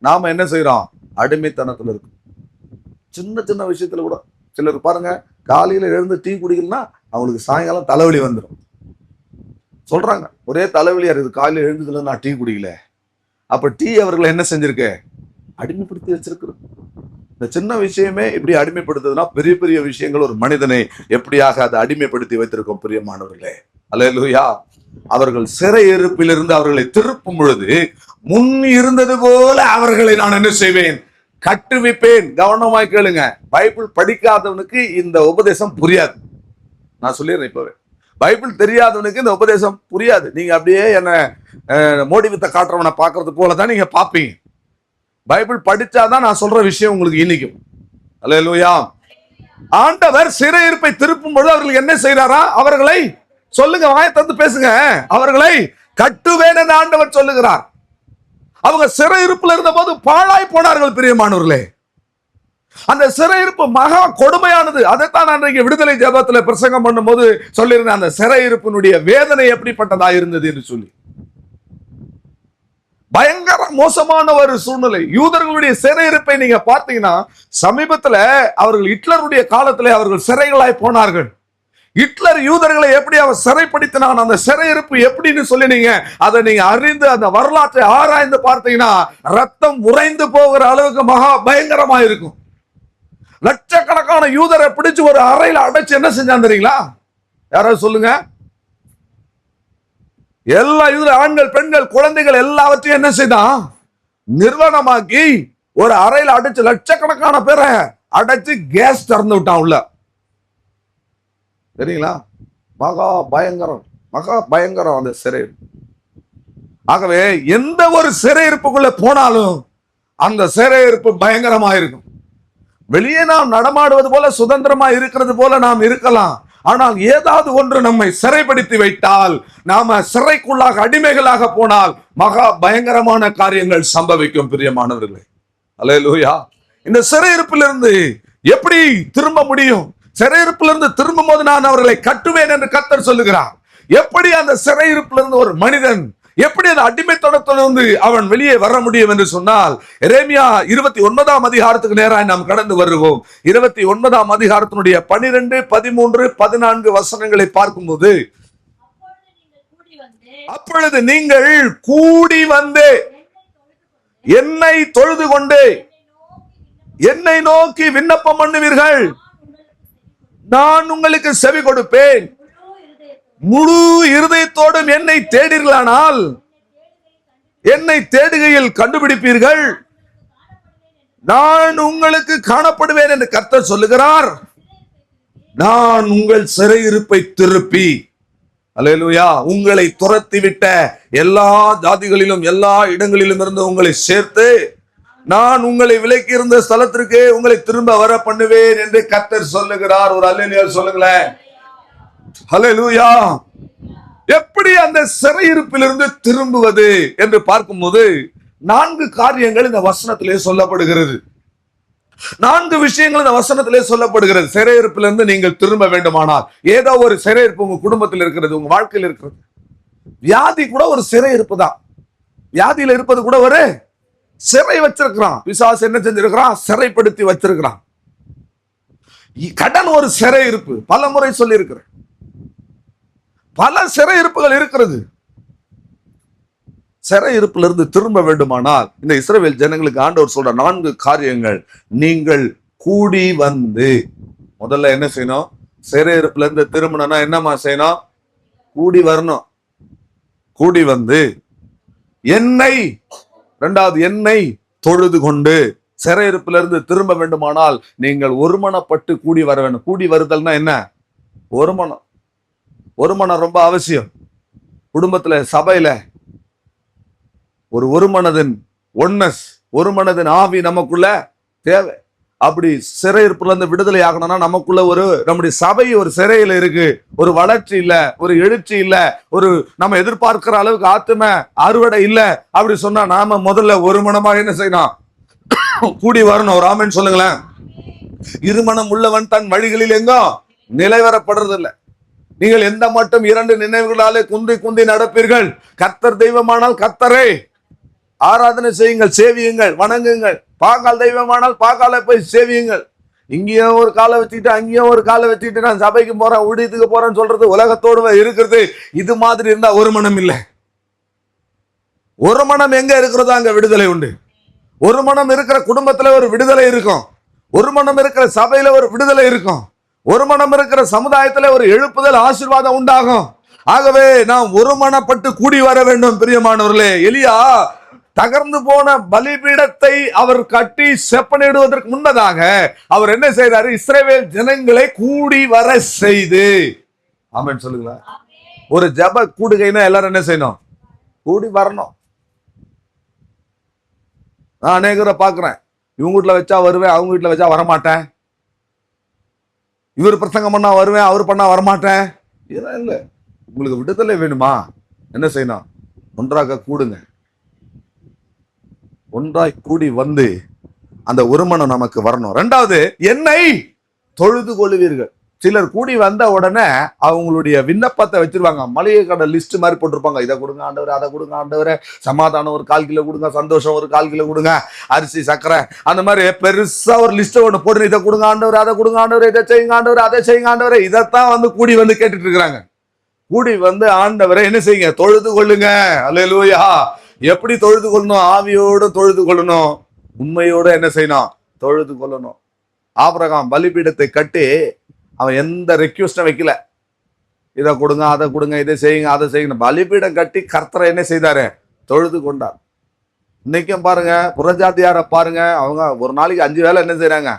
நாம என்ன செய்யறோம்? அடிமைத்தனத்துல இருக்கு. சின்ன சின்ன விஷயத்துல கூட சிலர் பாருங்க, காலையில எழுந்து டீ குடிக்கலன்னா அவங்களுக்கு சாயங்காலம் தலைவலி வந்துடும். சொல்றாங்க, ஒரே தலைவலியா இருக்குது, காலையில எழுந்ததுல நான் டீ குடிக்கல. அப்ப டீ அவர்களை என்ன செஞ்சிருக்கு? அடிமைப்படுத்தி வச்சிருக்கு. இந்த சின்ன விஷயமே இப்படி அடிமைப்படுத்துதுன்னா பெரிய பெரிய விஷயங்கள் ஒரு மனிதனை எப்படியாக அதை அடிமைப்படுத்தி வைத்திருக்கும் பிரியமானவர்களே. அல்லேலூயா. அவர்கள் சிறையிருப்பிலிருந்து அவர்களை திருப்பும் பொழுது முன் இருந்தது போல அவர்களை நான் என்ன செய்வேன்? கட்டுவிப்பேன். கவனமாய் கேளுங்க. பைபிள் படிக்காதவனுக்கு இந்த உபதேசம் புரியாது. நான் சொல்லிடுறேன் இப்பவே. பைபிள் தெரியாதவனுக்கு இந்த உபதேசம் புரியாது. நீங்க அப்படியே என்ன மோடி வித்த காட்டுறவனை பார்க்கறது போலதான் நீங்க பாப்பீங்க. பைபிள் படிச்சாதான் நான் சொல்ற விஷயம் உங்களுக்கு இனிக்கும். அல்லேலூயா. ஆண்டவர் சிறையிருப்பை திருப்பும் பொழுது அவர்கள் என்ன செய்யறாரா? அவர்களை சொல்லுங்க, வாயை தந்து பேசுங்க. அவர்களை கட்டுவேன் என்று ஆண்டவர் சொல்லுகிறார். அவங்க சிறையிருப்புல இருந்த போது பாழாய் போனார்கள் பிரியமானவர்களே. அந்த சிறையிருப்பு மகா கொடுமையானது. அதைத்தான் அன்றைக்கு விடுதலை ஜெபத்துல பிரசங்கம் பண்ணும் போது சொல்லியிருந்தேன். அந்த சிறையிருப்பினுடைய வேதனை எப்படிப்பட்டதா இருந்தது என்று சொல்லி. பயங்கர மோசமான ஒரு சூழ்நிலை. யூதர்களுடைய சிறையிருப்பை நீங்க பார்த்தீங்கன்னா, சமீபத்துல அவர்கள் ஹிட்லருடைய காலத்திலே அவர்கள் சிறைகளாய் போனார்கள். ஹிட்லர் யூதர்களை எப்படி அவர் சிறைப்படுத்தினான், அந்த சிறையிருப்பு எப்படின்னு சொல்லி நீங்க அதை நீங்க அறிந்து அந்த வரலாற்றை ஆராய்ந்து பார்த்தீங்கன்னா ரத்தம் உறைந்து போகிற அளவுக்கு மகா பயங்கரமா இருக்கும். லட்சக்கணக்கான யூதரை பிடிச்சு ஒரு அறையில அடைச்சு என்ன செஞ்சான் தெரியுங்களா? யாராவது சொல்லுங்க. எல்லா யூத ஆண்கள், பெண்கள், குழந்தைகள் எல்லாவற்றையும் என்ன செய்தான்? நிர்வாணமாக்கி ஒரு அறையில அடைச்சு லட்சக்கணக்கான பேரை அடைச்சு கேஸ் திறந்து விட்டான் உள்ள. சரிங்களா? மகா பயங்கரம், மகா பயங்கரம் அந்த சிறையிருப்பு. ஆகவே எந்த ஒரு சிறையிருப்புக்குள்ள போனாலும் அந்த சிறையிருப்பு பயங்கரமா இருக்கும். வெளியே நாம் நடமாடுவது போல சுதந்திரமா இருக்கிறது போல நாம் இருக்கலாம். ஆனால் ஏதாவது ஒன்று நம்மை சிறைப்படுத்தி வைத்தால், நாம சிறைக்குள்ளாக அடிமைகளாக போனால் மகா பயங்கரமான காரியங்கள் சம்பவிக்கும் பிரியமானவர்களே. அல்லேலூயா. இந்த சிறையிருப்பிலிருந்து எப்படி திரும்ப முடியும்? சிறையிருப்பிலிருந்து திரும்பும் போது நான் அவர்களை கட்டுவேன் என்று கர்த்தர் சொல்லுகிறார். எப்படி அந்த சிறையிருப்பிலிருந்து ஒரு மனிதன் எப்படி அந்த அடிமைத்தனத்திலிருந்து அவன் வெளியே வர முடியும் என்று சொன்னால், எரேமியா 29ஆம் அதிகாரத்துக்கு நேராக நாம் கடந்து வருவோம். 29ஆம் அதிகாரத்தினுடைய 12, 13, 14 வசனங்களை பார்க்கும்போது, அப்பொழுது நீங்கள் கூடி வந்து என்னை தொழுது கொண்டு என்னை நோக்கி விண்ணப்பம் பண்ணுவீர்கள், நான் உங்களுக்கு செவி கொடுப்பேன். முழு இருதயத்தோடும் என்னை தேடுகிறானால் என்னை தேடுகையில் கண்டுபிடிப்பீர்கள், நான் உங்களுக்கு காணப்படுவேன் என்று கர்த்தர் சொல்லுகிறார். நான் உங்கள் சிறையிருப்பை திருப்பி, அல்லேலூயா, உங்களை துரத்திவிட்ட எல்லா ஜாதிகளிலும் எல்லா இடங்களிலும் இருந்து உங்களை சேர்த்து நான் உங்களை விலக்கி இருந்த ஸ்தலத்திற்கு உங்களை திரும்ப வர பண்ணுவேன் என்று கர்த்தர் சொல்லுகிறார். ஒரு அல்லேலூயா சொல்லுங்களேன். ஹல்லேலூயா. எப்படி அந்த சிறையிருப்பிலிருந்து திரும்புவது என்று பார்க்கும்போது 4 காரியங்கள் இந்த வசனத்திலே சொல்லப்படுகிறது. 4 விஷயங்கள் இந்த வசனத்திலே சொல்லப்படுகிறது. சிறையிருப்பிலிருந்து நீங்கள் திரும்ப வேண்டுமானால், ஏதோ ஒரு சிறையிருப்பு உங்க குடும்பத்தில் இருக்கிறது, உங்க வாழ்க்கையில் இருக்கிறது. வியாதி கூட ஒரு சிறையிருப்பு தான். வியாதியில இருப்பது கூட ஒரு சிறை வச்சிருக்கிறான். பிசாசு என்ன செஞ்சிருக்கிறான்? சிறைப்படுத்தி வச்சிருக்கிறான். கடன் ஒரு சிறையிருப்பு. பல முறை சொல்லி இருக்கிறேன். பல சிறையிருப்புகள் இருக்கிறது. சிறையிருப்பிலிருந்து திரும்ப வேண்டுமானால் இந்த இஸ்ரவேல் ஜனங்களுக்கு ஆண்டவர் சொல்ற 4 காரியங்கள். நீங்கள் கூடி வந்து, முதல்ல என்ன செய்யணும்? சிறையிருப்புல இருந்து திரும்பணும்னா என்னமா செய்யணும்? கூடி வரணும். கூடி வந்து என்னை, 2வது என்னை தொழுது கொண்டு. சிறையிருப்பிலிருந்து திரும்ப வேண்டுமானால் நீங்கள் ஒருமனப்பட்டு கூடி வர வேண்டும். கூடி வருதல்னா என்ன? ஒருமனம். ஒருமனம் ரொம்ப அவசியம். குடும்பத்துல, சபையில ஒரு மனதின் ஒன்னஸ், ஒரு மனதின் ஆவி நமக்குள்ள தேவை. அப்படி சிறையிருப்புல இருந்து விடுதலை ஆகணும்னா நமக்குள்ள நம்முடைய சபை ஒரு சிறையில இருக்கு, ஒரு வளர்ச்சி இல்ல, ஒரு எழுச்சி இல்ல, ஒரு நம்ம எதிர்பார்க்கிற அளவுக்கு ஆத்தும அறுவடை இல்ல. அப்படி சொன்னா நாம முதல்ல ஒரு மனமாக என்ன செய்யணும்? கூடி வரணும். ஒரு ஆமென் சொல்லுங்களேன். இருமனம் உள்ளவன் தன் வழிகளில் எங்கோ நிலைவரப்படுறது இல்லை. நீங்கள் எந்த மட்டும் 2 நினைவுகளாலே குந்தி குந்தி நடப்பீர்கள். கர்த்தர் தெய்வமானால் கர்த்தரை ஆராதனை செய்யுங்கள், சேவியுங்கள், வணங்குங்கள். பாகால் தெய்வமானால் பாகாலை போய் சேவியுங்கள். இங்கேயும் ஒரு காலை வச்சுக்கிட்டு அங்கேயும் ஒரு காலை வச்சுக்கிட்டு நான் சபைக்கு போறேன், ஊழியத்துக்கு போறேன்னு சொல்றது உலகத்தோடு இருக்கிறது. இது மாதிரி இருந்தா ஒரு மனம் இல்லை. ஒரு மனம் எங்க இருக்கிறதோ அங்க விடுதலை உண்டு. ஒரு மனம் இருக்கிற குடும்பத்துல ஒரு விடுதலை இருக்கும். ஒரு மனம் இருக்கிற சபையில ஒரு விடுதலை இருக்கும். ஒரு மனம் இருக்கிற சமுதாயத்துல ஒரு எழுப்புதல், ஆசீர்வாதம் உண்டாகும். ஆகவே நாம் ஒருமனப்பட்டு கூடி வர வேண்டும். பிரியமானவர்களே, எலியா தகர்ந்து போன பலிபீடத்தை அவர் கட்டி செப்பனிடுவதற்கு முன்னதாக அவர் என்ன செய்தாரு? இஸ்ரவேல் ஜனங்களை கூடி வர செய்து. ஆமென் சொல்லுங்களா. ஒரு ஜப கூடுகைன்னா எல்லாரும் என்ன செய்யணும்? கூடி வரணும். நான் அநேகரை பாக்குறேன், இவங்க வீட்டுல வச்சா வருவேன், அவங்க வீட்டுல வச்சா வரமாட்டேன். இவர் பிரசங்கம் பண்ணா வருவேன், அவர் பண்ணா வரமாட்டேன். இதெல்லாம் இல்லை. உங்களுக்கு விடுதலை வேணுமா? என்ன செய்யணும்? ஒன்றாக கூடுங்க. ஒன்றாய் கூடி வந்து அந்த ஒருமனம் நமக்கு வரணும். 2வது, என்னை தொழுது கொள்வீர்கள். சிலர் கூடி வந்த உடனே அவங்களுடைய விண்ணப்பத்தை வச்சிருவாங்க. மளிகை கடை லிஸ்ட் மாதிரி போட்டிருப்பாங்க. இதை கொடுங்க ஆண்டவரே, அதை கொடுங்க ஆண்டவரே, சமாதானம் ஒரு 1/4 கிலோ கொடுங்க, சந்தோஷம் ஒரு 1/4 கிலோ கொடுங்க, அரிசி சக்கரை, அந்த மாதிரி பெருசா ஒரு லிஸ்ட்டை ஒன்று போட்டு இதை கொடுங்க ஆண்டவரே, அதை கொடுங்க ஆண்டவரே, இதை செய்யுங்க ஆண்டவரே, அதை செய்யுங்க ஆண்டவரே. இதைத்தான் கூடி வந்து கேட்டுட்டு இருக்கிறாங்க. கூடி வந்து ஆண்டவரை என்ன செய்யுங்க? தொழுது கொள்ளுங்க. அல்லேலூயா. எப்படி தொழுது கொள்ளணும்? ஆவியோடு தொழுது கொள்ளணும். உண்மையோடு என்ன செய்யணும்? தொழுது கொள்ளணும். ஆபிரகாம் பலிபீடத்தை கட்டி அவன் எந்த ரெக்வெஸ்டும் வைக்கல. இதை கொடுங்க, அதை கொடுங்க, இதை செய்யுங்க, அதை செய்யுங்க. பலிபீடம் கட்டி கர்த்தரை என்ன செய்தாரு? தொழுது கொண்டார். இன்னைக்கும் பாருங்க, புறஜாதியாரை பாருங்க, அவங்க ஒரு நாளைக்கு 5 வேளை என்ன செய்யறாங்க?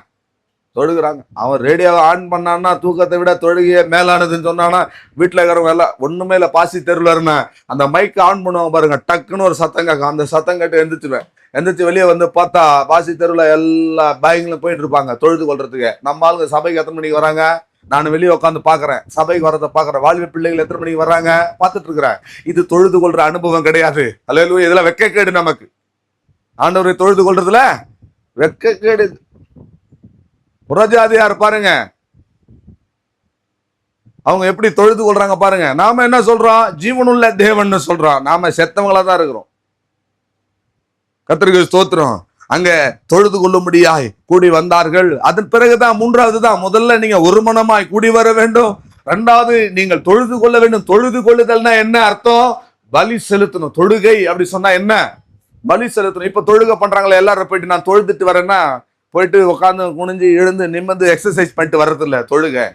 தொழுகிறாங்க. அவன் ரேடியோவை ஆன் பண்ணான்னா தூக்கத்தை விட தொழுகையே மேலானதுன்னு சொன்னானா வீட்டில் இருக்கிறவங்க எல்லாம் ஒண்ணுமே இல்லை. பாசி தெருவில் இருந்தேன், அந்த மைக்கு ஆன் பண்ணுவாங்க பாருங்க, டக்குன்னு ஒரு சத்தம் கேட்கும். அந்த சத்தம் கேட்டு எந்திரிச்சுவேன். எந்திரிச்சு வெளியே வந்து பார்த்தா பாசி தெருவில் எல்லா பேங்கிலும் போயிட்டு இருப்பாங்க தொழுது கொள்றதுக்கு. நம்ம ஆளுங்க சபைக்கு எத்தனை மணிக்கு வராங்க? நான் வெளியே உட்காந்து பாக்குறேன், சபைக்கு வரதை பாக்குறேன். வாழ்வு பிள்ளைகள் எத்தனை மணிக்கு வர்றாங்க பார்த்துட்டு இருக்கிறேன். இது தொழுது கொள்ற அனுபவம் கிடையாது. அல்லேலூயா. இதுல வெட்கக்கேடு. நமக்கு ஆண்டவரை தொழுது கொள்றதுல வெட்கக்கேடு. புறஜாதியார் பாருங்க, அவங்க எப்படி தொழுது கொள்றாங்க பாருங்க. நாம என்ன சொல்றோம்? ஜீவனுள்ள தேவன் சொல்றோம். நாம செத்தவங்களா தான் இருக்கிறோம். கர்த்தருக்கு ஸ்தோத்திரம். அங்க தொழுது கொள்ளும்படியாய் கூடி வந்தார்கள். அதன் பிறகுதான் மூன்றாவது தான், முதல்ல நீங்க ஒரு மனமாய் கூடி வர வேண்டும். இரண்டாவது நீங்கள் தொழுது கொள்ள வேண்டும். தொழுது கொள்ளுதல்னா என்ன அர்த்தம்? பலி செலுத்தணும். தொழுகை அப்படி சொன்னா என்ன? பலி செலுத்தணும். இப்ப தொழுகை பண்றாங்களே, எல்லாரும் போயிட்டு நான் தொழுதுட்டு வரேன்னா போயிட்டு உட்காந்து குனிஞ்சு எழுந்து நிமிர்ந்து எக்ஸசைஸ் பண்ணிட்டு வர்றது இல்ல தொழுகை.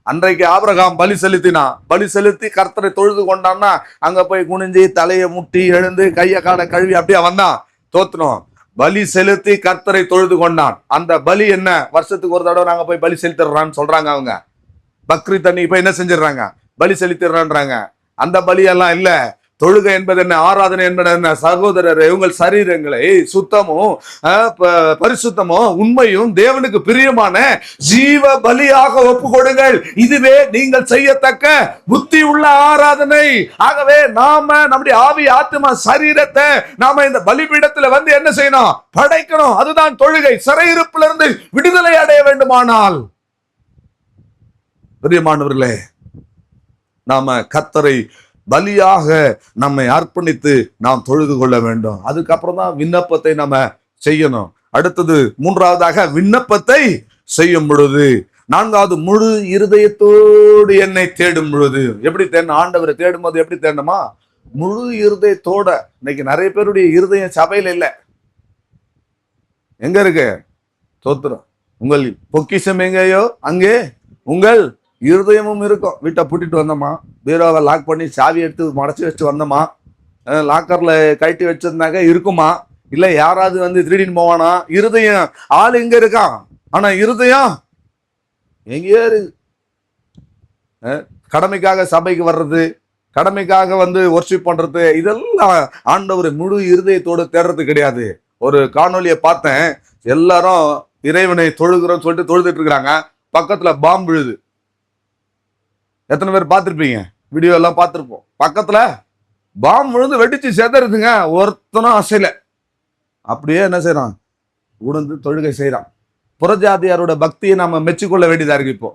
அன்றைக்கு ஆபிரகாம் பலி செலுத்தினான். பலி செலுத்தி கர்த்தரை தொழுது கொண்டான்னா அங்க போய் குனிஞ்சு தலையை முட்டி எழுந்து கைய காலை கழுவி அப்படியே வந்தான். தோத்தணும். பலி செலுத்தி கர்த்தரை தொழுது கொண்டான். அந்த பலி என்ன? வருஷத்துக்கு ஒரு தடவை நாங்க போய் பலி செலுத்திடுறான்னு சொல்றாங்க அவங்க. பக்ரீத் அன்னைக்கு போய் என்ன செஞ்சிடறாங்க? பலி செலுத்திடுறான்றாங்க. அந்த பலியெல்லாம் இல்ல. தொழுகை என்பது என்ன? ஆராதனை என்பது என்ன? சகோதரரே, உங்கள் சரீரங்களை சுத்தமும் பரிசுத்தமும் உண்மையும் தேவனுக்கு பிரியமான ஜீவ பலியாக ஒப்பு கொடுங்கள். இதுவே நீங்கள் செய்யத்தக்க புத்தி உள்ள ஆராதனை. ஆகவே நாம நம்முடைய ஆவி, ஆத்மா, சரீரத்தை நாம இந்த பலிபீடத்துல வந்து என்ன செய்யணும்? படைக்கணும். அதுதான் தொழுகை. சிறையிருப்பிலிருந்து விடுதலை அடைய வேண்டுமானால், பிரியமானவர்களே, நாம கர்த்தரை பலியாக நம்மை அர்ப்பணித்து நாம் தொழுது கொள்ள வேண்டும். அதுக்கப்புறம் தான் விண்ணப்பத்தை நம்ம செய்யணும். அடுத்தது மூன்றாவதாக விண்ணப்பத்தை செய்யும் பொழுது, நான்காவது முழு இருதயத்தோடு என்னை தேடும் பொழுது. எப்படி தேடணும்? ஆண்டவரை தேடும் போது எப்படி தேடணுமா? முழு இருதயத்தோட. இன்னைக்கு நிறைய பேருடைய இருதயம் சபையில இல்லை. எங்க இருக்கு? தோத்திரம். உங்கள் பொக்கிஷம் எங்கேயோ அங்கே உங்கள் இருதயமும் இருக்கும். வீட்டை பூட்டிட்டு வந்தோமா, பீரோவை லாக் பண்ணி சாவி எடுத்து மறைச்சி வச்சு வந்தோமா, லாக்கர்ல கழட்டி வச்சிருந்தாங்க இருக்குமா? இல்ல யாராவது வந்து திருடின்னு போவானா? இருதயம் ஆள் எங்க இருக்கான், ஆனா இருதயம் எங்கேயோ இருக்கு. கடமைக்காக சபைக்கு வர்றது, கடமைக்காக வந்து ஒர்ஷிப் பண்றது, இதெல்லாம் ஆண்டவர் முழு இருதயத்தோடு தேடுறது கிடையாது. ஒரு காணொலியை பார்த்தேன். எல்லாரும் இறைவனை தொழுகிறோம் சொல்லிட்டு தொழுதுட்டு இருக்கிறாங்க. பக்கத்துல பாம்பு விழுது. எத்தனை பேர் பார்த்துருப்பீங்க? வீடியோ எல்லாம் பார்த்துருப்போம். பக்கத்துல பாம்பு விழுந்து வெடிச்சு செதறுதுங்க. ஒருத்தனும் அசைல. அப்படியே என்ன செய்யறான்? உணர்ந்து தொழுகை செய்யறான். புறஜாதியாரோட பக்தியை நாம மெச்சிக்கொள்ள வேண்டியதா இருக்கு. இப்போ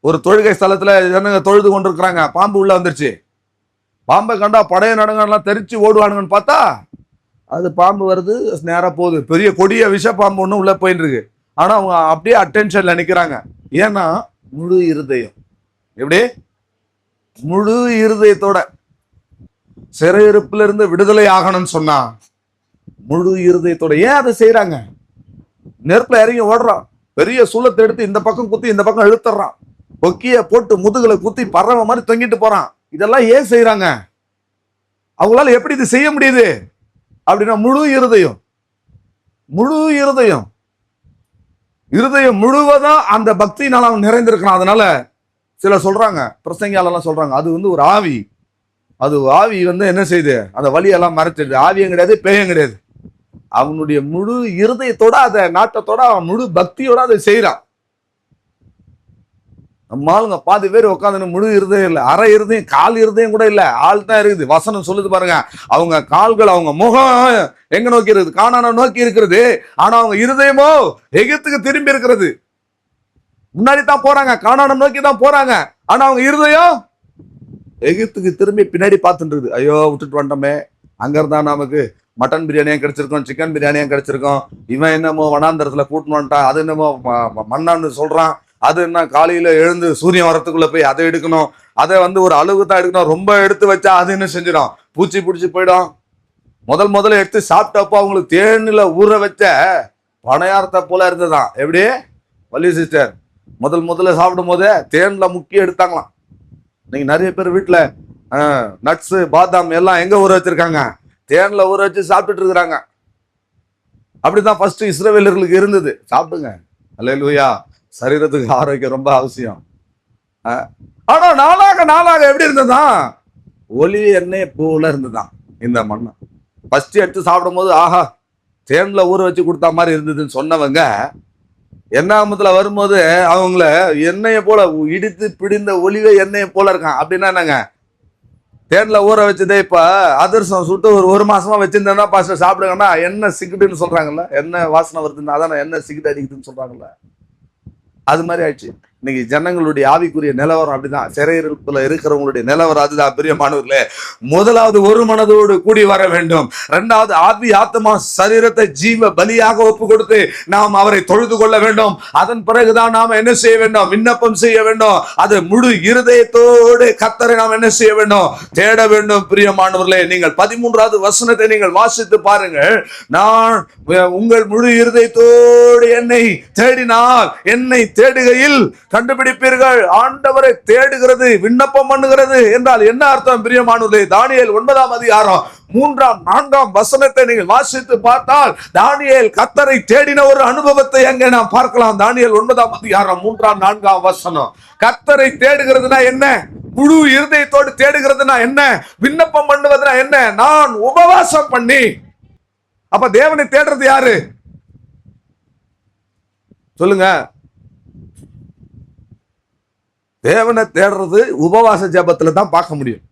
ஒரு தொழுகை ஸ்தலத்துல ஜனங்க தொழுது கொண்டிருக்கிறாங்க. பாம்பு உள்ள வந்துருச்சு. பாம்பை கண்டா படைய நடங்கெல்லாம் தெரிச்சு ஓடுவானுங்கன்னு பார்த்தா அது பாம்பு வருது, நேரா போகுது. பெரிய கொடிய விஷ பாம்பு ஒண்ணு உள்ள போயிட்டு இருக்கு. ஆனா அவங்க அப்படியே அட்டென்ஷன்ல நிக்கிறாங்க. ஏன்னா முழு இருதயம். எப்படி? முழு இருதயத்தோட. சிறையிருப்புல இருந்து விடுதலை ஆகணும்னு சொன்னா முழு இருதயத்தோட. ஏன் அதை செய்யறாங்க? நெருப்புல இறங்கி ஓடுறான். பெரிய சூலத்தை எடுத்து இந்த பக்கம் குத்தி இந்த பக்கம் இழுத்துறான். கொக்கிய போட்டு முதுகுல குத்தி பறவை மாதிரி தொங்கிட்டு போறான். இதெல்லாம் ஏன் செய்யறாங்க? அவங்களால எப்படி இது செய்ய முடியுது அப்படின்னா முழு இருதயம். முழு இருதயம். இருதயம் முழுவதும் அந்த பக்தினால அவன் நிறைந்திருக்கிறான். அதனால சில சொல்றாங்க, பிரசங்கியாலெல்லாம் சொல்றாங்க, அது வந்து ஒரு ஆவி. அது ஆவி வந்து என்ன செய்யுது? அந்த வழியெல்லாம் மறைச்சிடுது. ஆவியும் கிடையாது, பேயும் கிடையாது. அவனுடைய முழு இருதயத்தோட, அதை நாட்டத்தோட, அவன் முழு பக்தியோட அதை செய்யறான். நம்ம ஆளுங்க பாதி பேர் உட்காந்து முழு இருதயம் இல்லை, அரை இருதயம், கால் இருதயம் கூட இல்லை, ஆள் தான் இருக்குது. வசனம் சொல்லுது பாருங்க, அவங்க கால்கள், அவங்க முகம் எங்க நோக்கி இருக்குது? கானானை நோக்கி இருக்கிறது. ஆனா அவங்க இருதயமோ எகிப்துக்கு திரும்பி இருக்கிறது. முன்னாடி தான் போறாங்க, கானானை நோக்கி தான் போறாங்க. ஆனா அவங்க இருதயம் எகிப்துக்கு திரும்பி பின்னாடி பார்த்துட்டு இருக்குது. ஐயோ விட்டுட்டு வந்துட்டோமே, அங்க இருந்தா நமக்கு மட்டன் பிரியாணியும் கிடைச்சிருக்கோம், சிக்கன் பிரியாணியும் கிடைச்சிருக்கோம். இவன் என்னமோ வனாந்தரத்துல கூட்டின்னு வந்துட்டான், அது என்னமோ மண்ணான்னு சொல்றான். அது என்ன காலையில எழுந்து சூரியன் வரத்துக்குள்ள போய் அதை எடுக்கணும், அதை வந்து ஒரு அளவுக்கு தான் எடுக்கணும். ரொம்ப எடுத்து வச்சா அது என்ன செஞ்சிடும்? பூச்சி பிடிச்சி போயிடும். முதல்ல எடுத்து சாப்பிட்டப்போ அவங்களுக்கு தேனில ஊற வச்ச பனையாரத்தை போல இருந்ததுதான். எப்படி வள்ளி சிஸ்டர் முதல்ல சாப்பிடும் போதே தேன்ல முக்கி எடுத்தாங்களாம். நீங்க நிறைய பேர் வீட்டுல நட்ஸ், பாதாம் எல்லாம் எங்க ஊற வச்சிருக்காங்க? தேன்ல ஊற வச்சு சாப்பிட்டுட்டு இருக்கிறாங்க. அப்படிதான் ஃபர்ஸ்ட் இஸ்ரவேலர்களுக்கு இருந்தது. சாப்பிடுங்க, அல்லேலூயா. சரீரத்துக்கு ஆரோக்கியம் ரொம்ப அவசியம். ஆனா நாளாக எப்படி இருந்ததுதான்? ஒலி எண்ணெய் போல இருந்ததுதான் இந்த மண்ணை. ஃபர்ஸ்ட் எடுத்து சாப்பிடும் போது ஆஹா தேன்ல ஊற வச்சு கொடுத்தா மாதிரி இருந்ததுன்னு சொன்னவங்க எண்ணாமத்துல வரும்போது அவங்கள எண்ணெயை போல இடித்து பிடிந்த ஒலிவை எண்ணெயை போல இருக்கான். அப்படின்னா என்னங்க? தேன்ல ஊற வச்சதே இப்ப அதிர்சம் சுட்டு ஒரு மாசமா வச்சிருந்தேன்னா பாஸ்டர் சாப்பிடுங்கன்னா என்ன சிகரெட்னு சொல்றாங்கல்ல, என்ன வாசனை வருதுன்னு, அதான் என்ன சிகரெட் அடிக்குதுன்னு சொல்றாங்கல்ல, அது மாதிரி ஆயிடுச்சு. இன்னைக்கு ஜனங்களுடைய ஆவிக்குரிய நிலவரம் அப்படிதான். சிறையிருப்புல இருக்கிறவங்களுடைய நிலவரம் அதுதான். பிரியமானவர்களே, முதலாவது ஒரு மனதோடு கூடி வர வேண்டும். இரண்டாவது ஆவி ஆத்மா சரீரத்தை ஜீவ பலியாக ஒப்பு கொடுத்து நாம் அவரை தொழுது கொள்ள வேண்டும். அதன் பிறகுதான் நாம் என்ன செய்ய வேண்டும்? விண்ணப்பம் செய்ய வேண்டும். அது முழு இருதயத்தோடு கர்த்தரை நாம் என்ன செய்ய வேண்டும்? தேட வேண்டும். பிரியமானவர்களே, நீங்கள் 13வது வசனத்தை நீங்கள் வாசித்து பாருங்கள். நான் உங்கள் முழு இருதயத்தோடு என்னை தேடினால், என்னை தேடுகையில் கண்டுபிடிப்பீர்கள். ஆண்டவரை தேடுகிறது, விண்ணப்பம் பண்ணுகிறது என்றால் என்ன அர்த்தம்? பிரியமானவர்களே, தானியேல் 9ஆம் அதிகாரம் 3ஆம் 4ஆம் வசனத்தை நீங்கள் வாசித்து பார்த்தால் தானியேல் கர்த்தரை தேடின ஒரு அனுபவத்தை அங்கே நாம் பார்க்கலாம். தானியேல் 9ஆம் அதிகாரம் 3ஆம் 4ஆம் வசனம். கர்த்தரை தேடுகிறதுனா என்ன? முழு இருதயத்தோடு தேடுகிறதுனா என்ன? விண்ணப்பம் பண்ணுவதுனா என்ன? நான் உபவாசம் பண்ணி. அப்ப தேவனை தேடுறது யாரு சொல்லுங்க? தேவனை தேடுறது உபவாச ஜெபத்துல தான் பார்க்க முடியும்.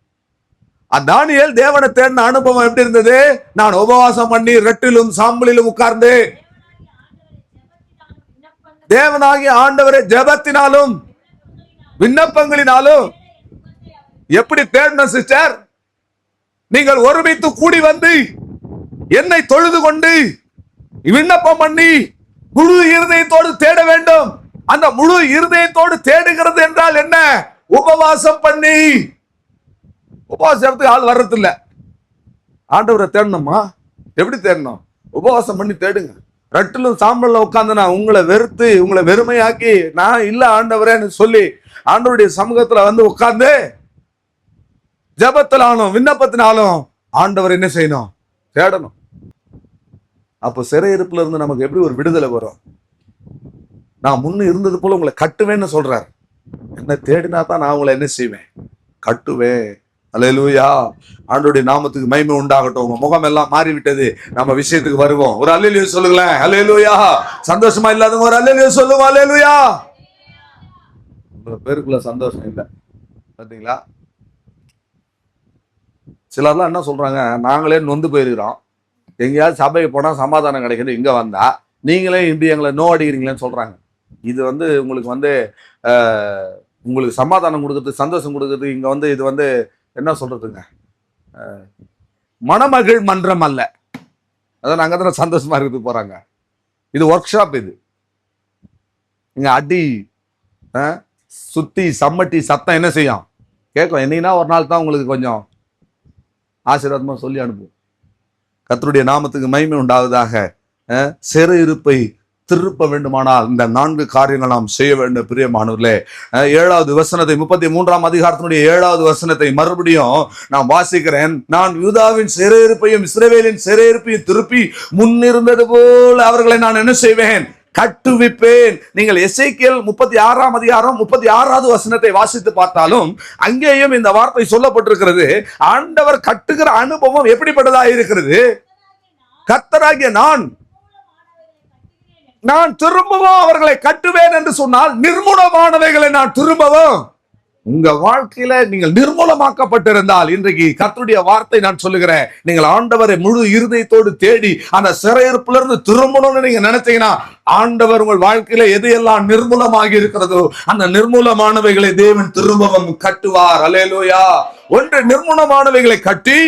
தானியேல் தேவனை தேடின அனுபவம் எப்படி இருந்தது? நான் உபவாசம் பண்ணி ரெட்டிலும் சாம்பலிலும் உட்கார்ந்து தேவனாகிய ஆண்டவரை ஜெபத்தினாலும் விண்ணப்பங்களினாலும். எப்படி தேடணும் சிஸ்டர்? நீங்கள் ஒருமித்து கூடி வந்து என்னை தொழுது கொண்டு விண்ணப்பம் பண்ணி முழு இருதயத்தோடு தேட வேண்டும். அந்த முழு இருதயத்தோடு தேடுகிறது என்றால் என்ன? உபவாசம் பண்ணி. உபவாசத்துக்கு ஆள் வர்றது இல்ல. ஆண்டவரை தேடணுமா? எப்படி தேடணும்? உபவாசம் பண்ணி தேடுங்க. ரெட்டிலும் சாம்பல்ல உட்கார்ந்து நான் உங்களை வெறுத்து உங்களை வெறுமையாக்கி நான் இல்ல ஆண்டவரேன்னு சொல்லி ஆண்டவருடைய சமூகத்துல வந்து உட்கார்ந்து ஜெபத்தினாலும் விண்ணப்பத்தினாலும் ஆண்டவர் என்ன செய்யணும்? தேடணும். அப்போ சிறையிருப்புல இருந்து நமக்கு எப்படி ஒரு விடுதலை வரும்? நான் முன்ன இருந்தது போல உங்களை கட்டுவேன்னு சொல்றார். என்ன தேடினா தான் நான் உங்களை என்ன செய்வேன்? கட்டுவேன். அல்லேலூயா. ஆண்டவருடைய நாமத்துக்கு மகிமை உண்டாகட்டும். உங்க முகம் எல்லாம் மாறிவிட்டது. நம்ம விஷயத்துக்கு வருவோம். ஒரு அல்லேலூயா சொல்லுங்களேன். அல்லேலூயா. சந்தோஷமா இல்லாதவங்க ஒரு அல்லேலூயா சொல்லுவோம். அல்லேலூயா. உங்க பேருக்குள்ள சந்தோஷம் இல்லை பாத்தீங்களா? சிலர்லாம் என்ன சொல்றாங்க? நாங்களே நொந்து போயிருக்கிறோம், எங்கேயாவது சபைக்கு போனா சமாதானம் கிடைக்குது, இங்க வந்தா நீங்களே இப்படி எங்களை நோ அடிக்கிறீங்களேன்னு சொல்றாங்க. இது உங்களுக்கு உங்களுக்கு சமாதானம் கொடுக்கறது, சந்தோஷம் கொடுக்கறது, இங்க இது என்ன சொல்றதுங்க, மணமகள் மன்றம் அல்ல. அதான் அங்க தான் சந்தோஷமா இருக்குது போறாங்க. இது ஒர்க் ஷாப். இது இங்க அடி சுத்தி சம்மட்டி சத்தம் என்ன செய்யும்? கேட்கும். என்னன்னா ஒரு நாள் தான் உங்களுக்கு கொஞ்சம் ஆசீர்வாதமா சொல்லி அனுப்புவோம். கர்த்தருடைய நாமத்துக்கு மகிமை உண்டாவதாக. சிறை இருப்பை திருப்ப வேண்டுமானால் இந்த 4 காரியங்கள் நாம் செய்ய வேண்டும். பிரியமானவர்களே, 7வது வசனத்தை 33ஆம் அதிகாரத்தினுடைய 7வது வசனத்தை மறுபடியும் நான் வாசிக்கிறேன். நான் யூதாவின் சிறையிருப்பையும் இஸ்ரவேலின் சிறையிருப்பையும் திருப்பி முன்னிருந்தது போல அவர்களை நான் என்ன செய்வேன்? கட்டுவிப்பேன். நீங்கள் எசேக்கியேல் 36ஆம் அதிகாரம் 36வது வசனத்தை வாசித்து பார்த்தாலும் அங்கேயும் இந்த வார்த்தை சொல்லப்பட்டிருக்கிறது. ஆண்டவர் கட்டுகிற அனுபவம் எப்படிப்பட்டதா இருக்கிறது? கர்த்தராகிய நான் திரும்பவும் அவர்களை கட்டுவேன் என்று சொன்னால் நிர்மூலமானவைகளை நான் திரும்பவும். உங்க வாழ்க்கையில நீங்கள் நிர்மூலமாக்கப்பட்டிருந்தால் இன்றைக்கு கர்த்தருடைய வார்த்தை நான் சொல்லுகிறேன், நீங்கள் ஆண்டவரை முழு இருதயத்தோடு தேடி அந்த சிறையிருப்புல இருந்து திரும்பணும்னு நீங்க நினைச்சீங்கன்னா ஆண்டவர் உங்கள் வாழ்க்கையில எதையெல்லாம் நிர்மூலமாகி இருக்கிறதோ அந்த நிர்மூலமானவைகளை தேவன் திரும்பவும் கட்டுவார். அல்லேலூயா. ஒன்று நிர்மூலமானவைகளை கட்டி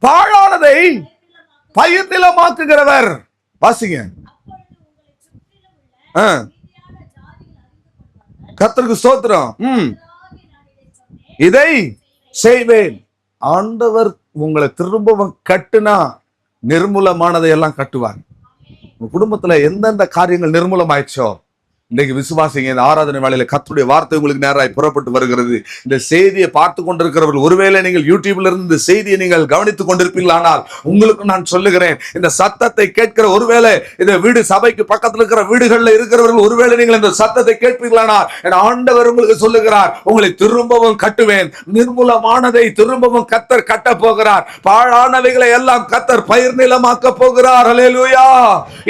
பாழானதை பயிர் நிலமாக்குகிறவர். வாசிங்க. கர்த்தருக்கு ஸ்தோத்திரம். இதை செய்வேன். ஆண்டவர் உங்களை திரும்பவும் கட்டுனா நிர்மூலமானதை எல்லாம் கட்டுவாங்க. உங்க குடும்பத்துல எந்தெந்த காரியங்கள் நிர்மூலமாயிடுச்சோ இன்னைக்கு விசுவாசிங்க. இந்த ஆராதனை வேளையில கர்த்தருடைய வார்த்தை உங்களுக்கு நேராய் புறப்பட்டு வருகிறது. இந்த செய்தியை பார்த்து கொண்டிருக்கிறவர்கள், ஒருவேளை நீங்கள் யூடியூப்ல இருந்து இந்த செய்தியை நீங்கள் கவனித்துக் கொண்டிருப்பீங்களானால் உங்களுக்கு நான் சொல்லுகிறேன், இந்த சத்தத்தை கேட்கிற, ஒருவேளை இந்த வீடு சபைக்கு பக்கத்தில் இருக்கிற வீடுகள்ல இருக்கிறவர்கள் ஒருவேளை நீங்கள் இந்த சத்தத்தை கேட்பீர்களானால் என் ஆண்டவர் உங்களுக்கு சொல்லுகிறார், உங்களை திரும்பவும் கட்டுவேன். நிர்மூலமானதை திரும்பவும் கர்த்தர் கட்ட போகிறார். பாழானவைகளை எல்லாம் கர்த்தர் பயிர் நிலமாக்க போகிறார். அல்லேலூயா.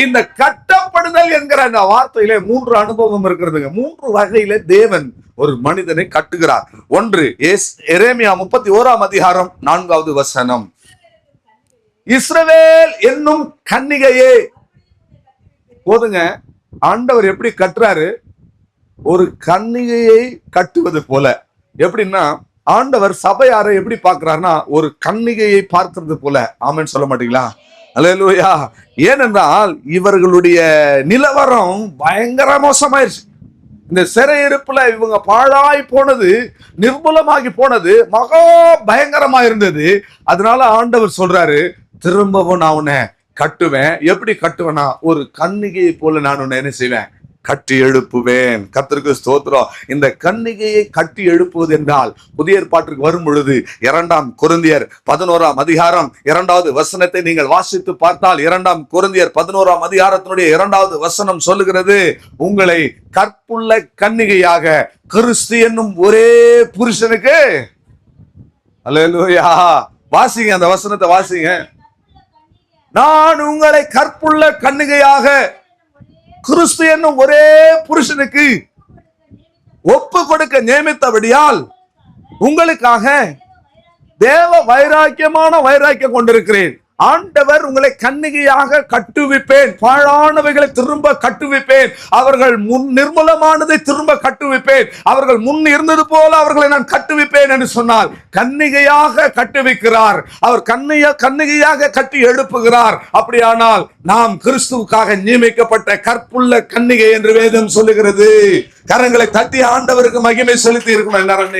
இந்த கட்டப்படுதல் என்கிற இந்த வார்த்தையிலே 3 அனுபவம் இருக்கிறதுங்க. 3 வகையில தேவன் ஒரு மனிதனை கட்டுகிறார். ஒன்று எரேமியா 31ஆம் அதிகாரம் 4வது வசனம். இஸ்ரவேல் என்னும் கன்னிகையே. போதுங்க, ஆண்டவர் எப்படி கட்டுறாரு? ஒரு கன்னிகையை கட்டுவது போல. எப்படின்னா ஆண்டவர் சபையாரை எப்படி பார்க்கிறார்னா ஒரு கன்னிகையை பார்க்கிறது போல. ஆமென் சொல்ல மாட்டீங்களா? அல்லேலூயா. ஏனென்றால் இவர்களுடைய நிலவரம் பயங்கர மோசமாயிருச்சு. இந்த சிறையிருப்புல இவங்க பாழாய் போனது, நிர்மூலமாகி போனது மகா பயங்கரமா இருந்தது. அதனால ஆண்டவர் சொல்றாரு, திரும்பவும் நான் உன்னை கட்டுவேன். எப்படி கட்டுவேன்னா ஒரு கன்னிகையை போல நான் உன்னை என்ன செய்வேன்? கட்டி எழுப்புவேன். கர்த்தருக்கு ஸ்தோத்திரம். இந்த கன்னிகையை கட்டி எழுப்புவது என்றால் புதிய ஏற்பாட்டிற்கு வரும் பொழுது 2 கொரிந்தியர் 11 அதிகாரம் 2வது வசனத்தை நீங்கள் வாசித்து பார்த்தால் 2 கொரிந்தியர் 11 அதிகாரத்தினுடைய 2வது வசனம் சொல்லுகிறது, உங்களை கற்புள்ள கன்னிகையாக கிறிஸ்து என்னும் ஒரே புருஷனுக்கு. அல்லேலூயா. வாசிங்க, அந்த வசனத்தை வாசிங்க. நான் உங்களை கற்புள்ள கன்னிகையாக கிறிஸ்து என்னும் ஒரே புருஷனுக்கு ஒப்பு கொடுக்க நியமித்தபடியால் உங்களுக்காக தேவ வைராக்கியமான வைராக்கியம் கொண்டிருக்கிறேன். ஆண்டவர் உங்களை கன்னிகையாக கட்டுவிப்பேன், பாழானவைகளை திரும்ப கட்டுவிப்பேன், அவர்கள் முன் நிர்மூலமானதை திரும்ப கட்டுவிப்பேன், அவர்கள் முன் இருந்தது போல அவர்களை நான் கட்டுவிப்பேன் என்று சொன்னால் கன்னிகையாக கட்டுவிக்கிறார். அவர் கன்னிகையாக கட்டி எழுப்புகிறார். அப்படியானால் நாம் கிறிஸ்துவுக்காக நியமிக்கப்பட்ட கற்புள்ள கன்னிகை என்று வேதம் சொல்லுகிறது. கரங்களை தட்டி ஆண்டவருக்கு மகிமை செலுத்தி இருக்கணும் எல்லாரும்.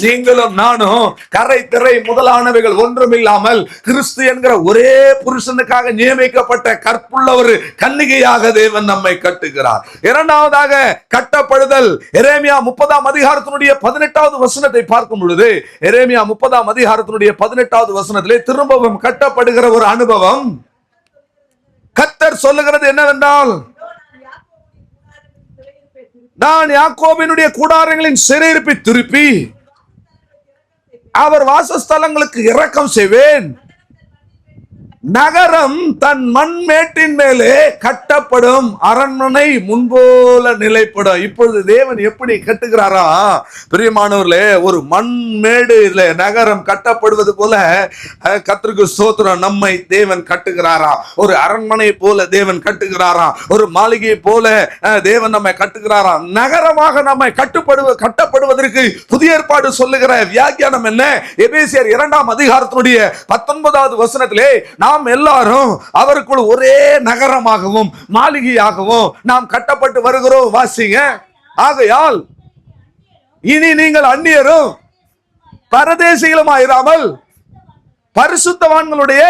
நீங்களும் நானும் கரை திரை முதலானவைகள் ஒன்றும் இல்லாமல் கிறிஸ்து என்கிற ஒரே புருஷனுக்காக நியமிக்கப்பட்ட கற்புள்ள ஒரு கன்னிகையாக தேவன் நம்மை கட்டுகிறார். இரண்டாவதாக கட்டப்படுதல். எரேமியா 30 அதிகாரத்தினுடைய 18வது வசனத்தை பார்க்கும் பொழுது எரேமியா 30 அதிகாரத்தினுடைய 18வது வசனத்திலே திரும்பவும் கட்டப்படுகிற ஒரு அனுபவம். கர்த்தர் சொல்லுகிறது என்னவென்றால், நான் யாக்கோபினுடைய கூடாரங்களின் சிறையிருப்பை திருப்பி அவர் வாசஸ்தலங்களுக்கு இரக்கம் செய்வேன். நகரம் தன் மண்மேட்டின் மேலே கட்டப்படும், அரண்மனை முன்போல நிலைப்படும். இப்பொழுது தேவன் எப்படி கட்டுகிறாரா பிரியமானவர்களே? ஒரு மண்மேடு நகரம் கட்டப்படுவது போல கர்த்தருக்கு ஸ்தோத்திரம், நம்மை தேவன் கட்டுகிறாரா. ஒரு அரண்மனை போல தேவன் கட்டுகிறாரா, ஒரு மாளிகை போல தேவன் நம்மை கட்டுகிறாரா. நகரமாக நம்மை கட்டப்படுவதற்கு புதிய ஏற்பாடு சொல்லுகிற வியாக்கியானம் என்ன? எபேசியர் 2 அதிகாரத்தினுடைய 19வது வசனத்திலே நாம் எல்லாரும் அவருக்குள் ஒரே நகரமாகவும் மாளிகையாகவும் நாம் கட்டப்பட்டு வருகிறோம். வாசிங்க. ஆகையால் இனி நீங்கள் அந்நியரும் பரதேசிகளுமாயிராமல் பரிசுத்தவான்களுடைய,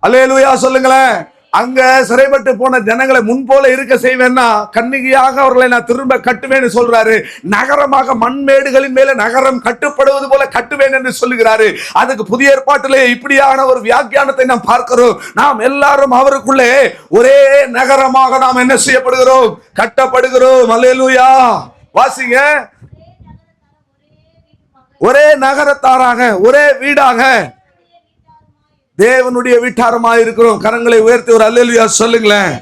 அல்லேலூயா சொல்லுங்களேன், அங்க சிறைப்பட்டு போன ஜனங்களை முன்போல இருக்க செய்வேன்னா கன்னிகையாக அவர்களை நான் திரும்ப கட்டுவேன்னு சொல்றாரு. நகரமாக மண்மேடுகளின் மேல நகரம் கட்டுப்படுவது போல கட்டுவேன் என்று சொல்லுகிறாரு. அதுக்கு புதிய ஏற்பாட்டிலே இப்படியான ஒரு வியாக்கியானத்தை நாம் பார்க்கிறோம். நாம் எல்லாரும் அவருக்குள்ளே ஒரே நகரமாக நாம் என்ன செய்யப்படுகிறோம்? கட்டப்படுகிறோம். அல்லேலூயா. வாசிங்க. ஒரே நகரத்தாராக, ஒரே வீடாக தேவனுடைய வீட்டாரமாக இருக்கிறோம். கரங்களை உயர்த்தி ஒரு அல்லேலூயா சொல்லுங்களேன்.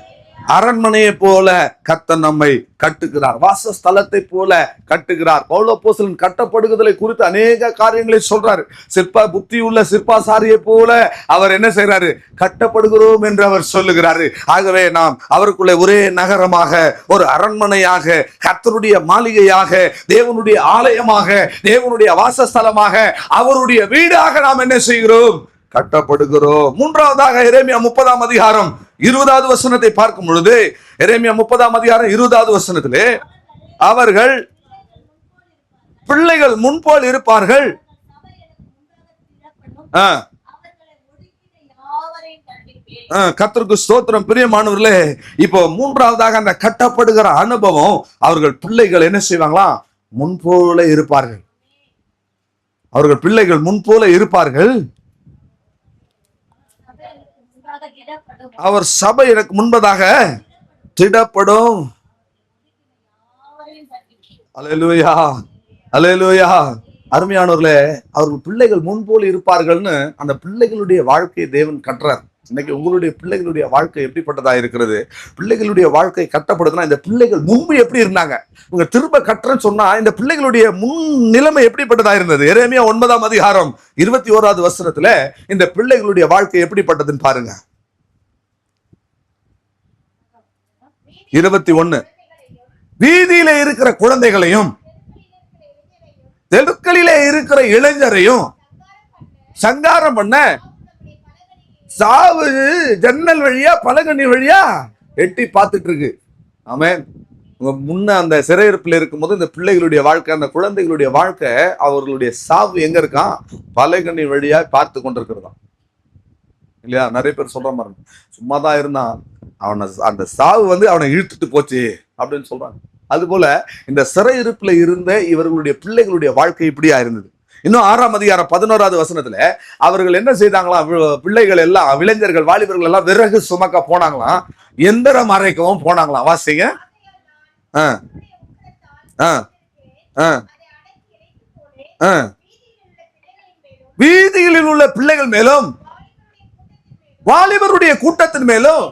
அரண்மனையை போல கர்த்தர் நம்மை கட்டுகிறார், வாசஸ்தலத்தை போல கட்டுகிறார். பவுல் அப்போஸ்தலன் கட்டப்படுதலை குறித்து அநேக காரியங்களை சொல்றாரு. புத்தி உள்ள சிற்பாசாரியை போல அவர் என்ன செய்யறாரு? கட்டப்படுகிறோம் என்று அவர் சொல்லுகிறாரு. ஆகவே நாம் அவருக்குள்ளே ஒரே நகரமாக, ஒரு அரண்மனையாக, கர்த்தருடைய மாளிகையாக, தேவனுடைய ஆலயமாக, தேவனுடைய வாசஸ்தலமாக, அவருடைய வீடாக நாம் என்ன செய்கிறோம்? கட்டப்படுகிறோம். மூன்றாவதாக எரேமியா 30 அதிகாரம் 20வது வசனத்தை பார்க்கும் பொழுது எரேமியா 30 அதிகாரம் 20வது வசனத்திலே அவர்கள் பிள்ளைகள் முன்போல் இருப்பார்கள். கர்த்தருக்கு ஸ்தோத்திரம். பிரியமானவர்களே, இப்போ மூன்றாவதாக அந்த கட்டப்படுகிற அனுபவம், அவர்கள் பிள்ளைகள் என்ன செய்வாங்களா? முன்போல இருப்பார்கள். அவர்கள் பிள்ளைகள் முன்போல இருப்பார்கள். அவர் சபை எனக்கு முன்பதாக திடப்படும். அல்லேலூயா, அல்லேலூயா. அருமையானவர்களே, அவர்கள் பிள்ளைகள் முன்போல் இருப்பார்கள்னு அந்த பிள்ளைகளுடைய வாழ்க்கையை தேவன் கட்டுறார். இன்னைக்கு உங்களுடைய பிள்ளைகளுடைய வாழ்க்கை எப்படிப்பட்டதா இருக்கிறது? பிள்ளைகளுடைய வாழ்க்கை கட்டப்படுதுன்னா இந்த பிள்ளைகள் முன்பு எப்படி இருந்தாங்க? உங்க திரும்ப கட்டுறேன்னு சொன்னா இந்த பிள்ளைகளுடைய முன் நிலைமை எப்படிப்பட்டதா இருந்தது? எரேமியா 9 அதிகாரம் 21வது வசனத்துல இந்த பிள்ளைகளுடைய வாழ்க்கை எப்படிப்பட்டதுன்னு பாருங்க. 21 வீதியில இருக்கிற குழந்தைகளையும் தெருக்களிலே இருக்கிற இளைஞரையும் சங்காரம் பண்ண சாவு ஜன்னல் வழியா பலகனி வழியா எட்டி பார்த்துட்டு இருக்கு. ஆமென். முன்ன அந்த சிறையிருப்பில் இருக்கும்போது இந்த பிள்ளைகளுடைய வாழ்க்கை, அந்த குழந்தைகளுடைய வாழ்க்கை, அவர்களுடைய சாவு எங்க இருக்கான்? பலகனி வழியா பார்த்து கொண்டிருக்கிறதா இல்லையா? நிறைய பேர் சொல்ற மாதிரி சும்மாதான் இருந்தான், அவனை அந்த சாவு அவனை இழுத்துட்டு போச்சு அப்படின்னு சொல்றாங்க. அது போல இந்த சிறையிருப்புல இருந்த இவர்களுடைய பிள்ளைகளுடைய வாழ்க்கை இப்படியா இருந்தது. இன்னும் 6ஆம் அதிகாரம் 11வது வசனத்துல அவர்கள் என்ன செய்தாங்களாம்? பிள்ளைகள் எல்லாம், இளைஞர்கள், வாலிபர்கள் எல்லாம் விறகு சுமக்க போனாங்களாம், எந்திரம் அரைக்கவும் போனாங்களாம். வாசிங்க. வீதிகளில் உள்ள பிள்ளைகள் மேலும் வாலிபருடைய கூட்டத்தின் மேலும்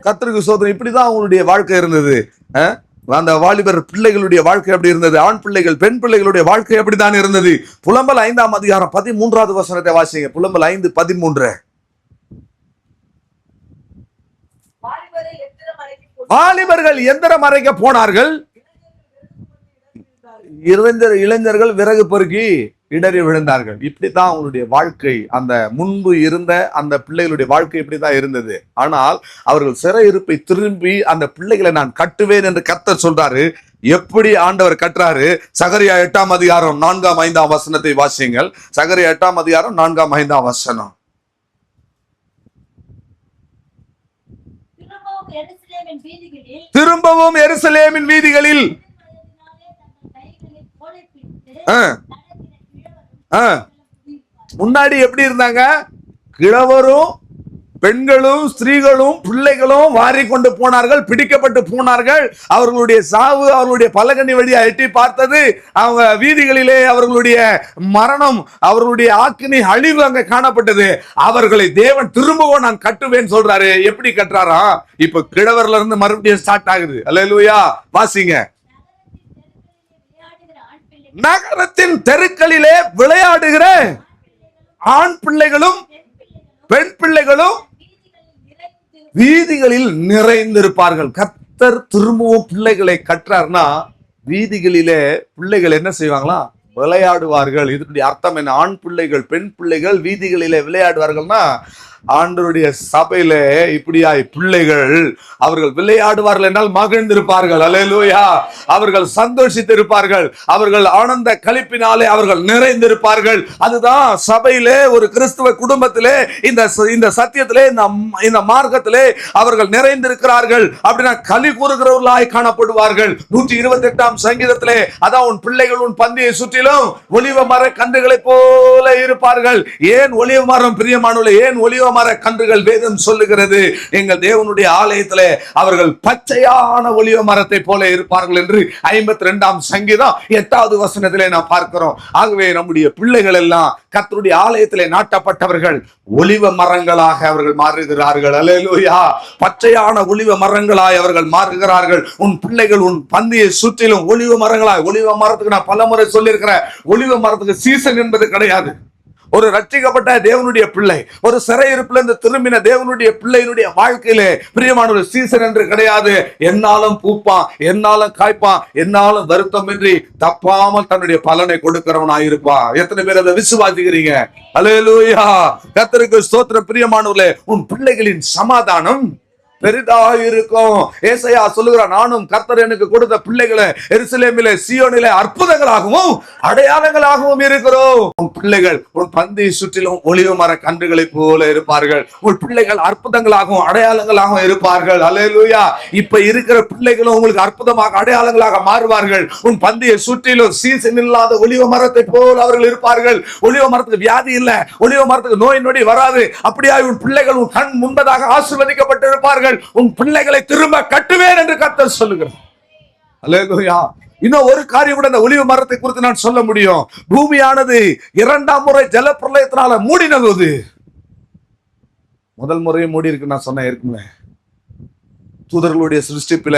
கர்த்தருக்கு சோதனை. இப்படிதான் அவங்களுடைய வாழ்க்கை இருந்தது. அந்த வாலிபர் பிள்ளைகளுடைய வாழ்க்கை எப்படி இருந்தது? ஆண் பிள்ளைகள், பெண் பிள்ளைகளுடைய வாழ்க்கை எப்படிதான் இருந்தது? புலம்பல் 5ஆம் அதிகாரம் 13வது வசனத்தை வாசிங்க. புலம்பல் 5:13. வாலிபர்கள் எந்திரம் அரைக்க போனார்கள், இளைஞர்கள் விறகு பொறுக்கி இடறி விழுந்தார்கள். இப்படித்தான் அவங்களுடைய வாழ்க்கை, அந்த முன்பு இருந்த அந்த பிள்ளைகளுடைய வாழ்க்கை இப்படிதான் இருந்தது. ஆனால் அவர்கள் சிறையிருப்பை திரும்பி அந்த பிள்ளைகளை நான் கட்டுவேன் என்று கர்த்தர் சொல்றாரு. எப்படி ஆண்டவர் கட்டுறாரு? சகரியா 8ஆம் அதிகாரம் 4ஆம் 5ஆம் வசனத்தை வாசியுங்கள். சகரியா 8ஆம் அதிகாரம் 4ஆம் 5ஆம் வசனம். திரும்பவும் எருசலேமின் வீதிகளில் முன்னாடி எப்படி இருந்தாங்க? கிழவரும் பெண்களும் ஸ்திரீகளும் பிள்ளைகளும் வாரி கொண்டு போனார்கள், பிடிக்கப்பட்டு போனார்கள். அவர்களுடைய சாவு அவர்களுடைய பலகனி வழியா எட்டி பார்த்தது. அவங்க வீதிகளிலே அவர்களுடைய மரணம், அவர்களுடைய ஆக்கினி அழிவு அங்க காணப்பட்டது. அவர்களை தேவன் திரும்பவும் நான் கட்டுவேன் சொல்றாரு. எப்படி கட்டுறாரா? இப்ப கிழவர்ல இருந்து மறுபடியும் ஸ்டார்ட் ஆகுது. அல்லேலூயா. வாசிங்க. நகரத்தின் தெருக்களிலே விளையாடுகிற ஆண் பிள்ளைகளும் பெண் பிள்ளைகளும் வீதிகளில் நிறைந்திருப்பார்கள். கர்த்தர் திரும்பவும் பிள்ளைகளை கற்றார்னா வீதிகளிலே பிள்ளைகள் என்ன செய்வாங்களா? விளையாடுவார்கள். இதனுடைய அர்த்தம் என்ன? ஆண் பிள்ளைகள் பெண் பிள்ளைகள் வீதிகளிலே விளையாடுவார்கள்னா ஆண்டவருடைய சபையில இப்படியாய் பிள்ளைகள் அவர்கள் விளையாடுவார்கள் என்றால் மகிழ்ந்திருப்பார்கள். அல்லேலூயா. அவர்கள் சந்தோஷித்திருப்பார்கள், அவர்கள் ஆனந்த களிப்பினாலே அவர்கள் நிறைந்திருப்பார்கள். அதுதான் சபையிலே, ஒரு கிறிஸ்துவ குடும்பத்திலே, இந்த சத்தியத்திலே, இந்த மார்க்கத்திலே அவர்கள் நிறைந்திருக்கிறார்கள். அப்படின்னா களி கூறுகிறவர்களாய் காணப்படுவார்கள். 128ஆம் சங்கீதத்திலே அதான் உன் பிள்ளைகள் உன் பந்தியை சுற்றிலும் ஒலிவ மர கன்றுகளை போல இருப்பார்கள். ஏன் ஒலிவ மரம் பிரியமானவர்களே? ஏன் ஒலிவ மர கன்றுகள்? வேதம் சொல்லுகிறது, எங்கள் தேவனுடைய ஆலயத்திலே அவர்கள் பச்சையான ஒலிவ மரத்தை போல இருப்பார்கள் என்று 52ஆம் சங்கீதம் 8வது வசனத்திலே நாம் பார்க்கிறோம். ஆகவே நம்முடைய பிள்ளைகள் எல்லாம் கர்த்தருடைய ஆலயத்திலே நாட்டப்பட்டவர்கள் ஒலிவ மரங்களாக அவர்கள் மாறுகிறார்கள். அல்லேலூயா. பச்சையான ஒலிவ மரங்களாய் அவர்கள் மாறுகிறார்கள். உன் பிள்ளைகள் உன் பந்தியை சுற்றிலும் ஒலிவ மரங்களாய். ஒலிவ மரத்துக்கு நான் பலமுறை சொல்லியிருக்கிறேன், ஒலிவ மரத்துக்கு சீசன் என்பது கிடையாது. ஒரு ரட்சிக்கப்பட்ட தேவனுடைய பிள்ளை, ஒரு சிறையிருப்புல இருந்து திரும்பின தேவனுடைய பிள்ளையினுடைய வாழ்க்கையிலே பிரியமான ஒரு சீசன் என்று கிடையாது. என்னாலும் பூப்பான், என்னாலும் காய்ப்பான், என்னாலும் வருத்தமின்றி தப்பாமல் தன்னுடைய பலனை கொடுக்கிறவனாயிருப்பான். எத்தனை பேர் அதை விசுவாசிக்கிறீங்க? அல்லேலூயா. கர்த்தருக்கு ஸ்தோத்திரம். பிரியமானவர்களே, உன் பிள்ளைகளின் சமாதானம் பெரிதாக இருக்கும். ஏசாயா சொல்லுகிறார், நானும் கர்த்தர் எனக்கு கொடுத்த பிள்ளைகளை எருசலேமிலே சீயோனிலே அற்புதங்களாகவும் அடையாளங்களாகவும் இருக்கிறோம். உன் பிள்ளைகள் உன் பந்தி சுற்றிலும் ஒலிவ மர கன்றுகளை போல இருப்பார்கள். உன் பிள்ளைகள் அற்புதங்களாகவும் அடையாளங்களாகவும் இருப்பார்கள். அல்லேலூயா. இப்ப இருக்கிற பிள்ளைகளும் உங்களுக்கு அற்புதமாக அடையாளங்களாக மாறுவார்கள். உன் பந்தியை சுற்றிலும் சீசன் இல்லாத ஒலிவ மரத்தை போல் அவர்கள் இருப்பார்கள். ஒலிவ மரத்துக்கு வியாதி இல்லை, ஒலிவ மரத்துக்கு நோய் நொடி வராது. அப்படியா உன் பிள்ளைகள் உன் கண் முன்பதாக ஆசீர்வதிக்கப்பட்டு இருப்பார்கள். உன் பிள்ளைகளை திரும்ப கட்டுவேன் என்று கர்த்தர் சொல்லுகிறார். அல்லேலூயா. இன்னும் ஒரு காரியம் கூட இந்த ஒலிவ மரத்தை குறித்து நான் சொல்ல முடியும். பூமியானது 2ஆம் முறை ஜல பிரளயத்தினால மூடினது. முதல் முறையும் மூடி இருக்கு நான் சொன்னேன் ஏற்கனவே. தூதர்களுடைய சிருஷ்டிப்பில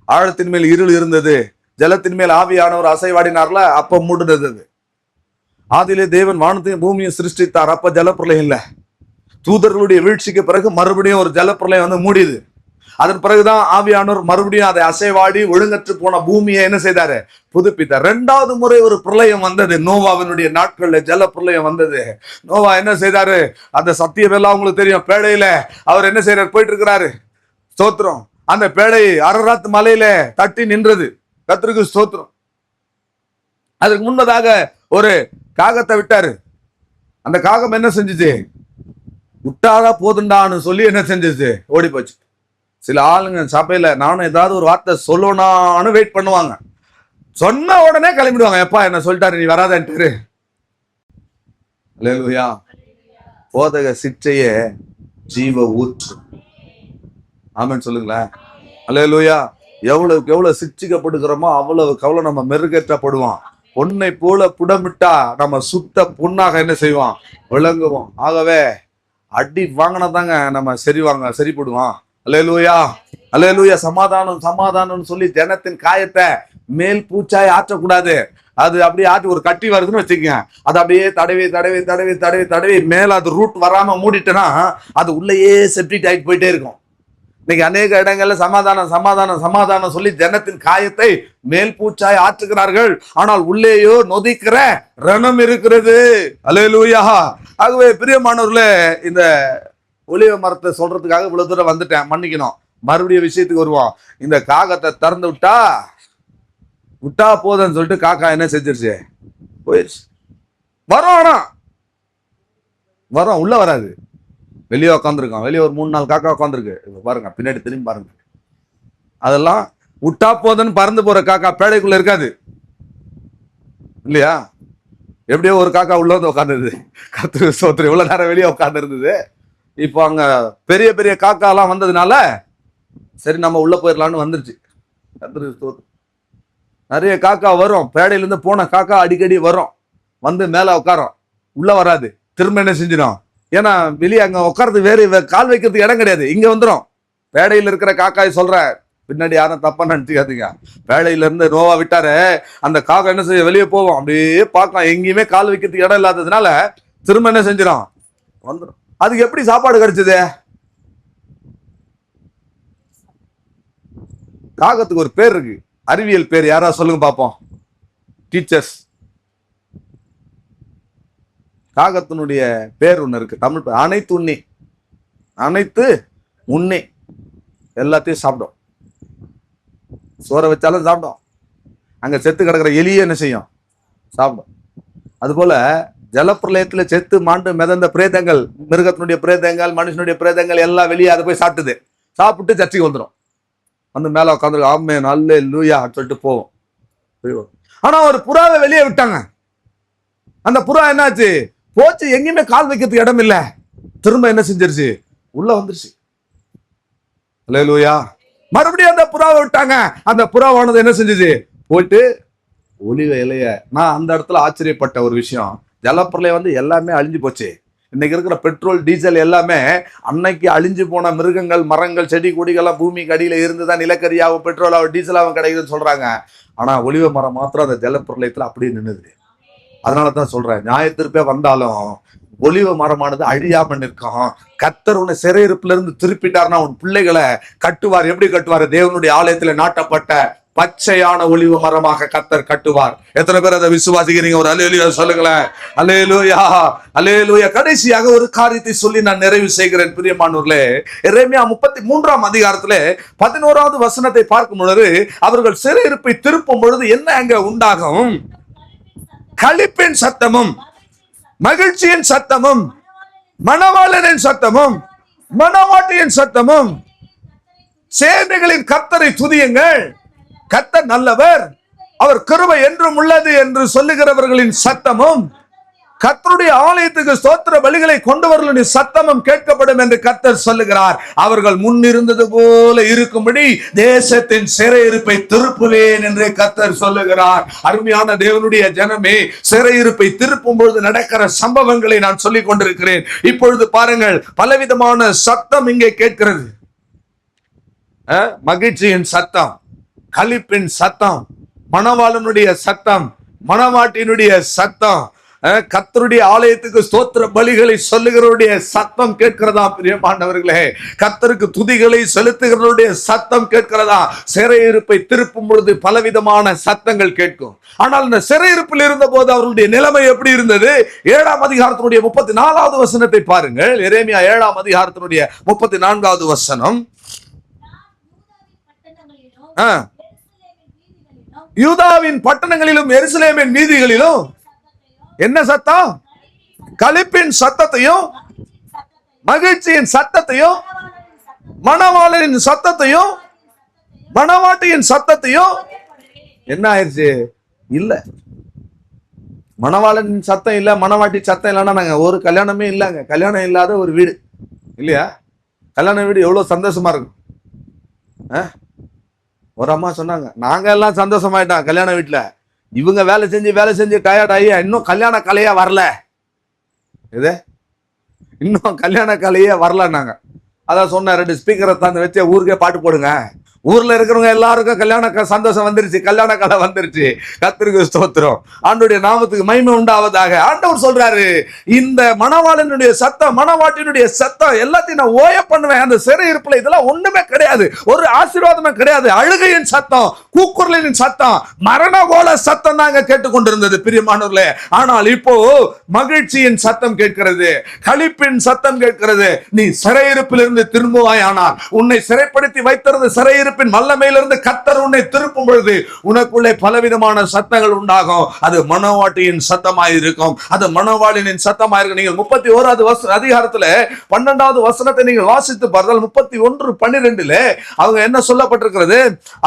ஆழத்தின் மேல் இருள் இருந்தது, ஜலத்தின் மேல் ஆவியானவர் அசைவாடினார்ல, அப்ப மூடுனது. ஆதியிலே தேவன் வானத்தையும் பூமியை சிருஷ்டித்தார், அப்ப ஜல பிரளயம் இல்ல. தூதர்களுடைய வீழ்ச்சிக்கு பிறகு மறுபடியும் ஒரு ஜலப்பிரளயம் வந்து மூடியது. அதன் பிறகுதான் ஆவியானவர் மறுபடியும் அதை அசைவாடி ஒழுங்கற்று போன பூமியை என்ன செய்தாரு? புதுப்பித்தார். 2வது முறை ஒரு பிரளயம் வந்தது. நோவாவினுடைய நாட்கள்ல ஜல பிரளயம் வந்தது. நோவா என்ன செய்தாரு? அந்த சத்தியம் எல்லாம் உங்களுக்கு தெரியும். பேழையில அவர் என்ன செய்யறாரு? போயிட்டு இருக்கிறாரு. ஸ்தோத்திரம். அந்த பேழை அரராத் மலையில தட்டி நின்றது. கர்த்தருக்கு ஸ்தோத்திரம். அதுக்கு முன்னதாக ஒரு காகத்தை விட்டாரு. அந்த காகம் என்ன செஞ்சுச்சு? விட்டாரா போதுண்டான்னு சொல்லி என்ன செஞ்சிச்சு? ஓடி போச்சு. சில ஆளுங்க சபையில நானும் ஏதாவது ஒரு வார்த்தை சொல்லணும்னு வெயிட் பண்ணுவாங்க. சொன்ன உடனே கிளம்பிடுவாங்க. எப்பா என்ன சொல்லிட்டாரு, நீ வராதன்ட்டு. அல்லேலூயா. போதக சிற்றையே ஜீவ ஊற்று. ஆமென் சொல்லுங்களேன். அல்லேலூயா. எவ்வளவுக்கு எவ்வளவு சிட்சிக்கப்படுகிறோமோ அவ்வளவுக்கு அவ்வளவு நம்ம மெருகேற்றப்படுவோம். பொன்னை போல புடமிட்டா நம்ம சுத்த பொண்ணாக என்ன செய்வோம்? விளங்குவோம். ஆகவே அடி வாங்கினதாங்க நம்ம சரிப்படுவோம். அல்லேலூயா, அல்லேலூயா. சமாதானம் சமாதானம்னு சொல்லி ஜனத்தின் காயத்தை மேல் பூச்சாய் ஆற்றக்கூடாது. அது அப்படியே ஆட்டி ஒரு கட்டி வருதுன்னு வச்சுக்கோங்க, அது அப்படியே தடவி தடவி தடவி தடவி தடவி மேல அது ரூட் வராம மூடிட்டேன்னா அது உள்ளேயே செப்டிக் ஆகிட்டு போயிட்டே இருக்கும். இன்னைக்கு அநேக இடங்கள்ல சமாதானம் சமாதானம் சமாதானம் சொல்லி ஜனத்தின் காயத்தை மேல் பூச்சாய் ஆற்றுகிறார்கள். ஆனால் உள்ளேயோ நொதிக்கிற ரணம் இருக்கிறது. அல்லேலூயா. ஆகவே பிரியமானவர்களே, இந்த ஒலிவ மரத்தை சொல்றதுக்காக இவ்வளவு தூரம் வந்துட்டேன், மன்னிக்கணும். மறுபடியும் விஷயத்துக்கு வருவோம். இந்த காகத்தை திறந்து விட்டா போதுன்னு சொல்லிட்டு காக்கா என்ன செஞ்சிருச்சு? போயிடுச்சு. வரும் உள்ள வராது. வெளியே உட்காந்துருக்கான். வெளியே ஒரு 3-4 காக்கா உட்காந்துருக்கு. பாருங்க, பின்னாடி திரும்பி பாருங்க. அதெல்லாம் விட்டா போதுன்னு பறந்து போற காக்கா பேடைக்குள்ள இருக்காது இல்லையா? எப்படியோ ஒரு காக்கா உள்ள வந்து உட்காந்துருது. கர்த்தருக்கு ஸ்தோத்திரம். இவ்வளவு நேரம் வெளியே உட்காந்து இருந்தது. இப்போ அங்க பெரிய பெரிய காக்கா எல்லாம் வந்ததுனால சரி நம்ம உள்ள போயிடலான்னு வந்துருச்சு. கர்த்தருக்கு ஸ்தோத்திரம். நிறைய காக்கா வரும். பேடையிலிருந்து போன காக்கா அடிக்கடி வரும், வந்து மேல உட்காரும், உள்ள வராது. திரும்ப என்ன செஞ்சிடும்? ஏன்னா வெளியே அங்க உட்கார்றது வேற கால் வைக்கிறதுக்கு இடம் கிடையாது. இங்க வந்துடும். பேடையில இருக்கிற காக்காய் சொல்ற, பின்னாடி யாரும் தப்பா நினைச்சுக்காதீங்க. பேடையில இருந்து நோவா விட்டாரு. அந்த காக்கா என்ன செய்ய? வெளியே போவோம். அப்படியே பார்க்கலாம், எங்கேயுமே கால் வைக்கிறதுக்கு இடம் இல்லாததுனால திரும்ப என்ன செஞ்சிடும்? வந்துடும். அதுக்கு எப்படி சாப்பாடு கிடைச்சது? காகத்துக்கு ஒரு பேர் இருக்கு, அறிவியல் பேர். யாரா சொல்லுங்க பாப்போம், டீச்சர்ஸ். காகத்தினுடைய பேர் ஒண்ணு இருக்கு, தமிழ் பேர். அனைத்து உண்ணி. அனைத்து உண்ணி எல்லாத்தையும் சாப்பிடும். சோறை வச்சாலும் சாப்பிடும். அங்க செத்து கிடக்கிற எலியே என்ன செய்யும்? சாப்பிடும். அதுபோல ஜலப்பிரளயத்துல செத்து மாண்டு மிதந்த பிரேதங்கள், மிருகத்தினுடைய பிரேதங்கள், மனுஷனுடைய பிரேதங்கள் எல்லாம் வெளியே அதை போய் சாப்பிட்டுது. சாப்பிட்டு சர்ச்சைக்கு வந்துடும். வந்து மேல உட்காந்து ஆமே நல்ல லூயா சொல்லிட்டு போவோம். ஆனா ஒரு புறாவை வெளியே விட்டாங்க. அந்த புறா என்னாச்சு? போச்சு, எங்கேயுமே கால் வைக்கிறதுக்கு இடம் இல்லை. திரும்ப என்ன செஞ்சிருச்சு? உள்ள வந்துருச்சு. அல்லேலூயா. மறுபடியும் அந்த புறாவை விட்டாங்க. அந்த புறாவானது என்ன செஞ்சுச்சு? போயிட்டு ஒலிவ இலைய. நான் அந்த இடத்துல ஆச்சரியப்பட்ட ஒரு விஷயம், ஜலப்பிரளயம் வந்து எல்லாமே அழிஞ்சு போச்சு. இன்னைக்கு இருக்கிற பெட்ரோல் டீசல் எல்லாமே அன்னைக்கு அழிஞ்சு போன மிருகங்கள், மரங்கள், செடி கொடிகள்லாம் பூமிக்கு அடியில இருந்துதான் நிலக்கரியாகவும் பெட்ரோலாகவும் டீசலாகவும் கிடைக்குதுன்னு சொல்றாங்க. ஆனா ஒலிவ மரம் மாத்திரம் அந்த ஜலப்பிரளயத்துல அப்படியே நின்னுது. அதனாலதான் சொல்றேன், நியாயத்திற்பே வந்தாலும் ஒலிவ மரமானது அழியாம நிற்கும். கர்த்தர் உன்னை சிறையிருப்புல இருந்து திருப்பிட்டார்னா உன் பிள்ளைகளை கட்டுவார். எப்படி கட்டுவார்? தேவனுடைய ஆலயத்துல நாட்டப்பட்ட பச்சையான ஒலிவ மரமாக கர்த்தர் கட்டுவார். எத்தனை பேர் அதை விசுவாசிக்கிறீங்க? ஒரு அல்லேலூயா சொல்லுங்களேன். அல்லேலூயா, அல்லேலூயா. கடைசியாக ஒரு காரியத்தை சொல்லி நான் நிறைவு செய்கிறேன் பிரியமானவர்களே. எரேமியா 33ஆம் அதிகாரத்திலே 11வது வசனத்தை பார்க்கும் பொழுது, அவர்கள் சிறையிருப்பை திருப்பும் பொழுது என்ன அங்க உண்டாகும்? களிப்பின் சத்தமும் மகிழ்ச்சியின் சத்தமும் மணவாளனின் சத்தமும் மணவாட்டியின் சத்தமும், சேனைகளின் கர்த்தரை துதியுங்கள், கர்த்தர் நல்லவர், அவர் கிருபை என்றும் உள்ளது என்று சொல்லுகிறவர்களின் சத்தமும், கர்த்தருடைய ஆலயத்துக்கு ஸ்தோத்திர பலிகளை கொண்டு வரலின் சத்தமும் கேட்கப்படும் என்று கர்த்தர் சொல்லுகிறார். அவர்கள் முன்னிருந்தது போல இருக்கும்படி தேசத்தின் சிறையிருப்பை திருப்புவேன் என்று கர்த்தர் சொல்லுகிறார். அருமையான தேவனுடைய ஜனமே, சிறையிருப்பை திருப்பும் பொழுது நடக்கிற சம்பவங்களை நான் சொல்லிக் கொண்டிருக்கிறேன். இப்பொழுது பாருங்கள், பலவிதமான சத்தம் இங்கே கேட்கிறது. மகிழ்ச்சியின் சத்தம், களிப்பின் சத்தம், மணவாளனுடைய சத்தம், மணவாட்டினுடைய சத்தம், கர்த்தருடைய ஆலயத்துக்கு ஸ்தோத்திர பலிகளை சொல்லுகிறவருடைய சத்தம் கேட்கிறதா பிரியமானவர்களே? கர்த்தருக்கு துதிகளை செலுத்துகிறவருடைய சத்தம் கேட்கிறதா? சிறையிருப்பை திருப்பும் பொழுது பலவிதமான சத்தங்கள் கேட்கும். ஆனால் இந்த சிறையிருப்பில் இருந்த போது அவர்களுடைய நிலைமை எப்படி இருந்தது? 7ஆம் அதிகாரத்தினுடைய 34வது வசனத்தை பாருங்கள். எரேமியா 7ஆம் அதிகாரத்தினுடைய 34வது வசனம். யூதாவின் பட்டணங்களிலும் எருசலேமின் வீதிகளிலும் என்ன சத்தம்? களிப்பின் சத்தத்தையும் மகிழ்ச்சியின் சத்தத்தையும் மணவாளனின் சத்தத்தையும் மணவாட்டியின் சத்தத்தையும். என்ன ஆயிடுச்சு? இல்ல, மணவாளனின் சத்தம் இல்ல, மணவாட்டி சத்தம் இல்லைன்னா நாங்க ஒரு கல்யாணமே இல்லைங்க. கல்யாணம் இல்லாத ஒரு வீடு இல்லையா? கல்யாண வீடு எவ்வளவு சந்தோஷமா இருக்கும். ஒரு அம்மா சொன்னாங்க, நாங்க எல்லாம் சந்தோஷமாயிட்டோம் கல்யாண வீட்டுல, இவங்க வேலை செஞ்சு டயர்ட் ஆகி இன்னும் கல்யாண கலையா வரல, இது இன்னும் கல்யாண கலையே வரலன்னாங்க. அதான் சொன்ன, 2 ஸ்பீக்கரை தான் வச்சு ஊருக்கே பாட்டு போடுங்க, ஊர்ல இருக்கிறவங்க எல்லாருக்கும் கல்யாண சந்தோஷம் வந்துருச்சு, கல்யாண கலை வந்துருச்சு. கர்த்தருக்கு ஸ்தோத்திரம், ஆண்டவருடைய நாமத்துக்கு மகிமை உண்டாவதாக. ஆண்டவர் சொல்றாரு, இந்த மணவாளனுடைய சத்தம் மணவாட்டினுடைய சத்தம் எல்லாத்தையும் நான் ஓய பண்ணுவேன். அந்த சிறையிருப்புல இதெல்லாம் ஒண்ணுமே கிடையாது, ஒரு ஆசீர்வாதமே கிடையாது. அழுகையின் சத்தம், கூக்குரலின் சத்தம், மரண கோல சத்தம் தாங்க கேட்டுக்கொண்டிருந்தது பிரியமானவர்களே. ஆனால் இப்போ மகிழ்ச்சியின் சத்தம் கேட்கிறது, களிப்பின் சத்தம் கேட்கிறது. நீ சிறையிருப்பிலிருந்து திரும்புவாய், ஆனால் உன்னை சிறைப்படுத்தி வைத்திருந்த சிறையிருப்பு வல்லமையிலிருந்து கர்த்தர் உன்னை திருப்பும் பொழுது உனக்குள்ளே பலவிதமான சத்தங்கள் உண்டாகும். அது மணவாட்டியின் சத்தமாய் இருக்கும், அது மணவாளினின் சத்தமாய் இருக்கும். நீங்கள் 31வது அதிகாரத்துல 12வது வசனத்தை நீங்கள் வாசித்து பார்த்தால் 31:12 அவங்க என்ன சொல்லப்பட்டிருக்கிறது?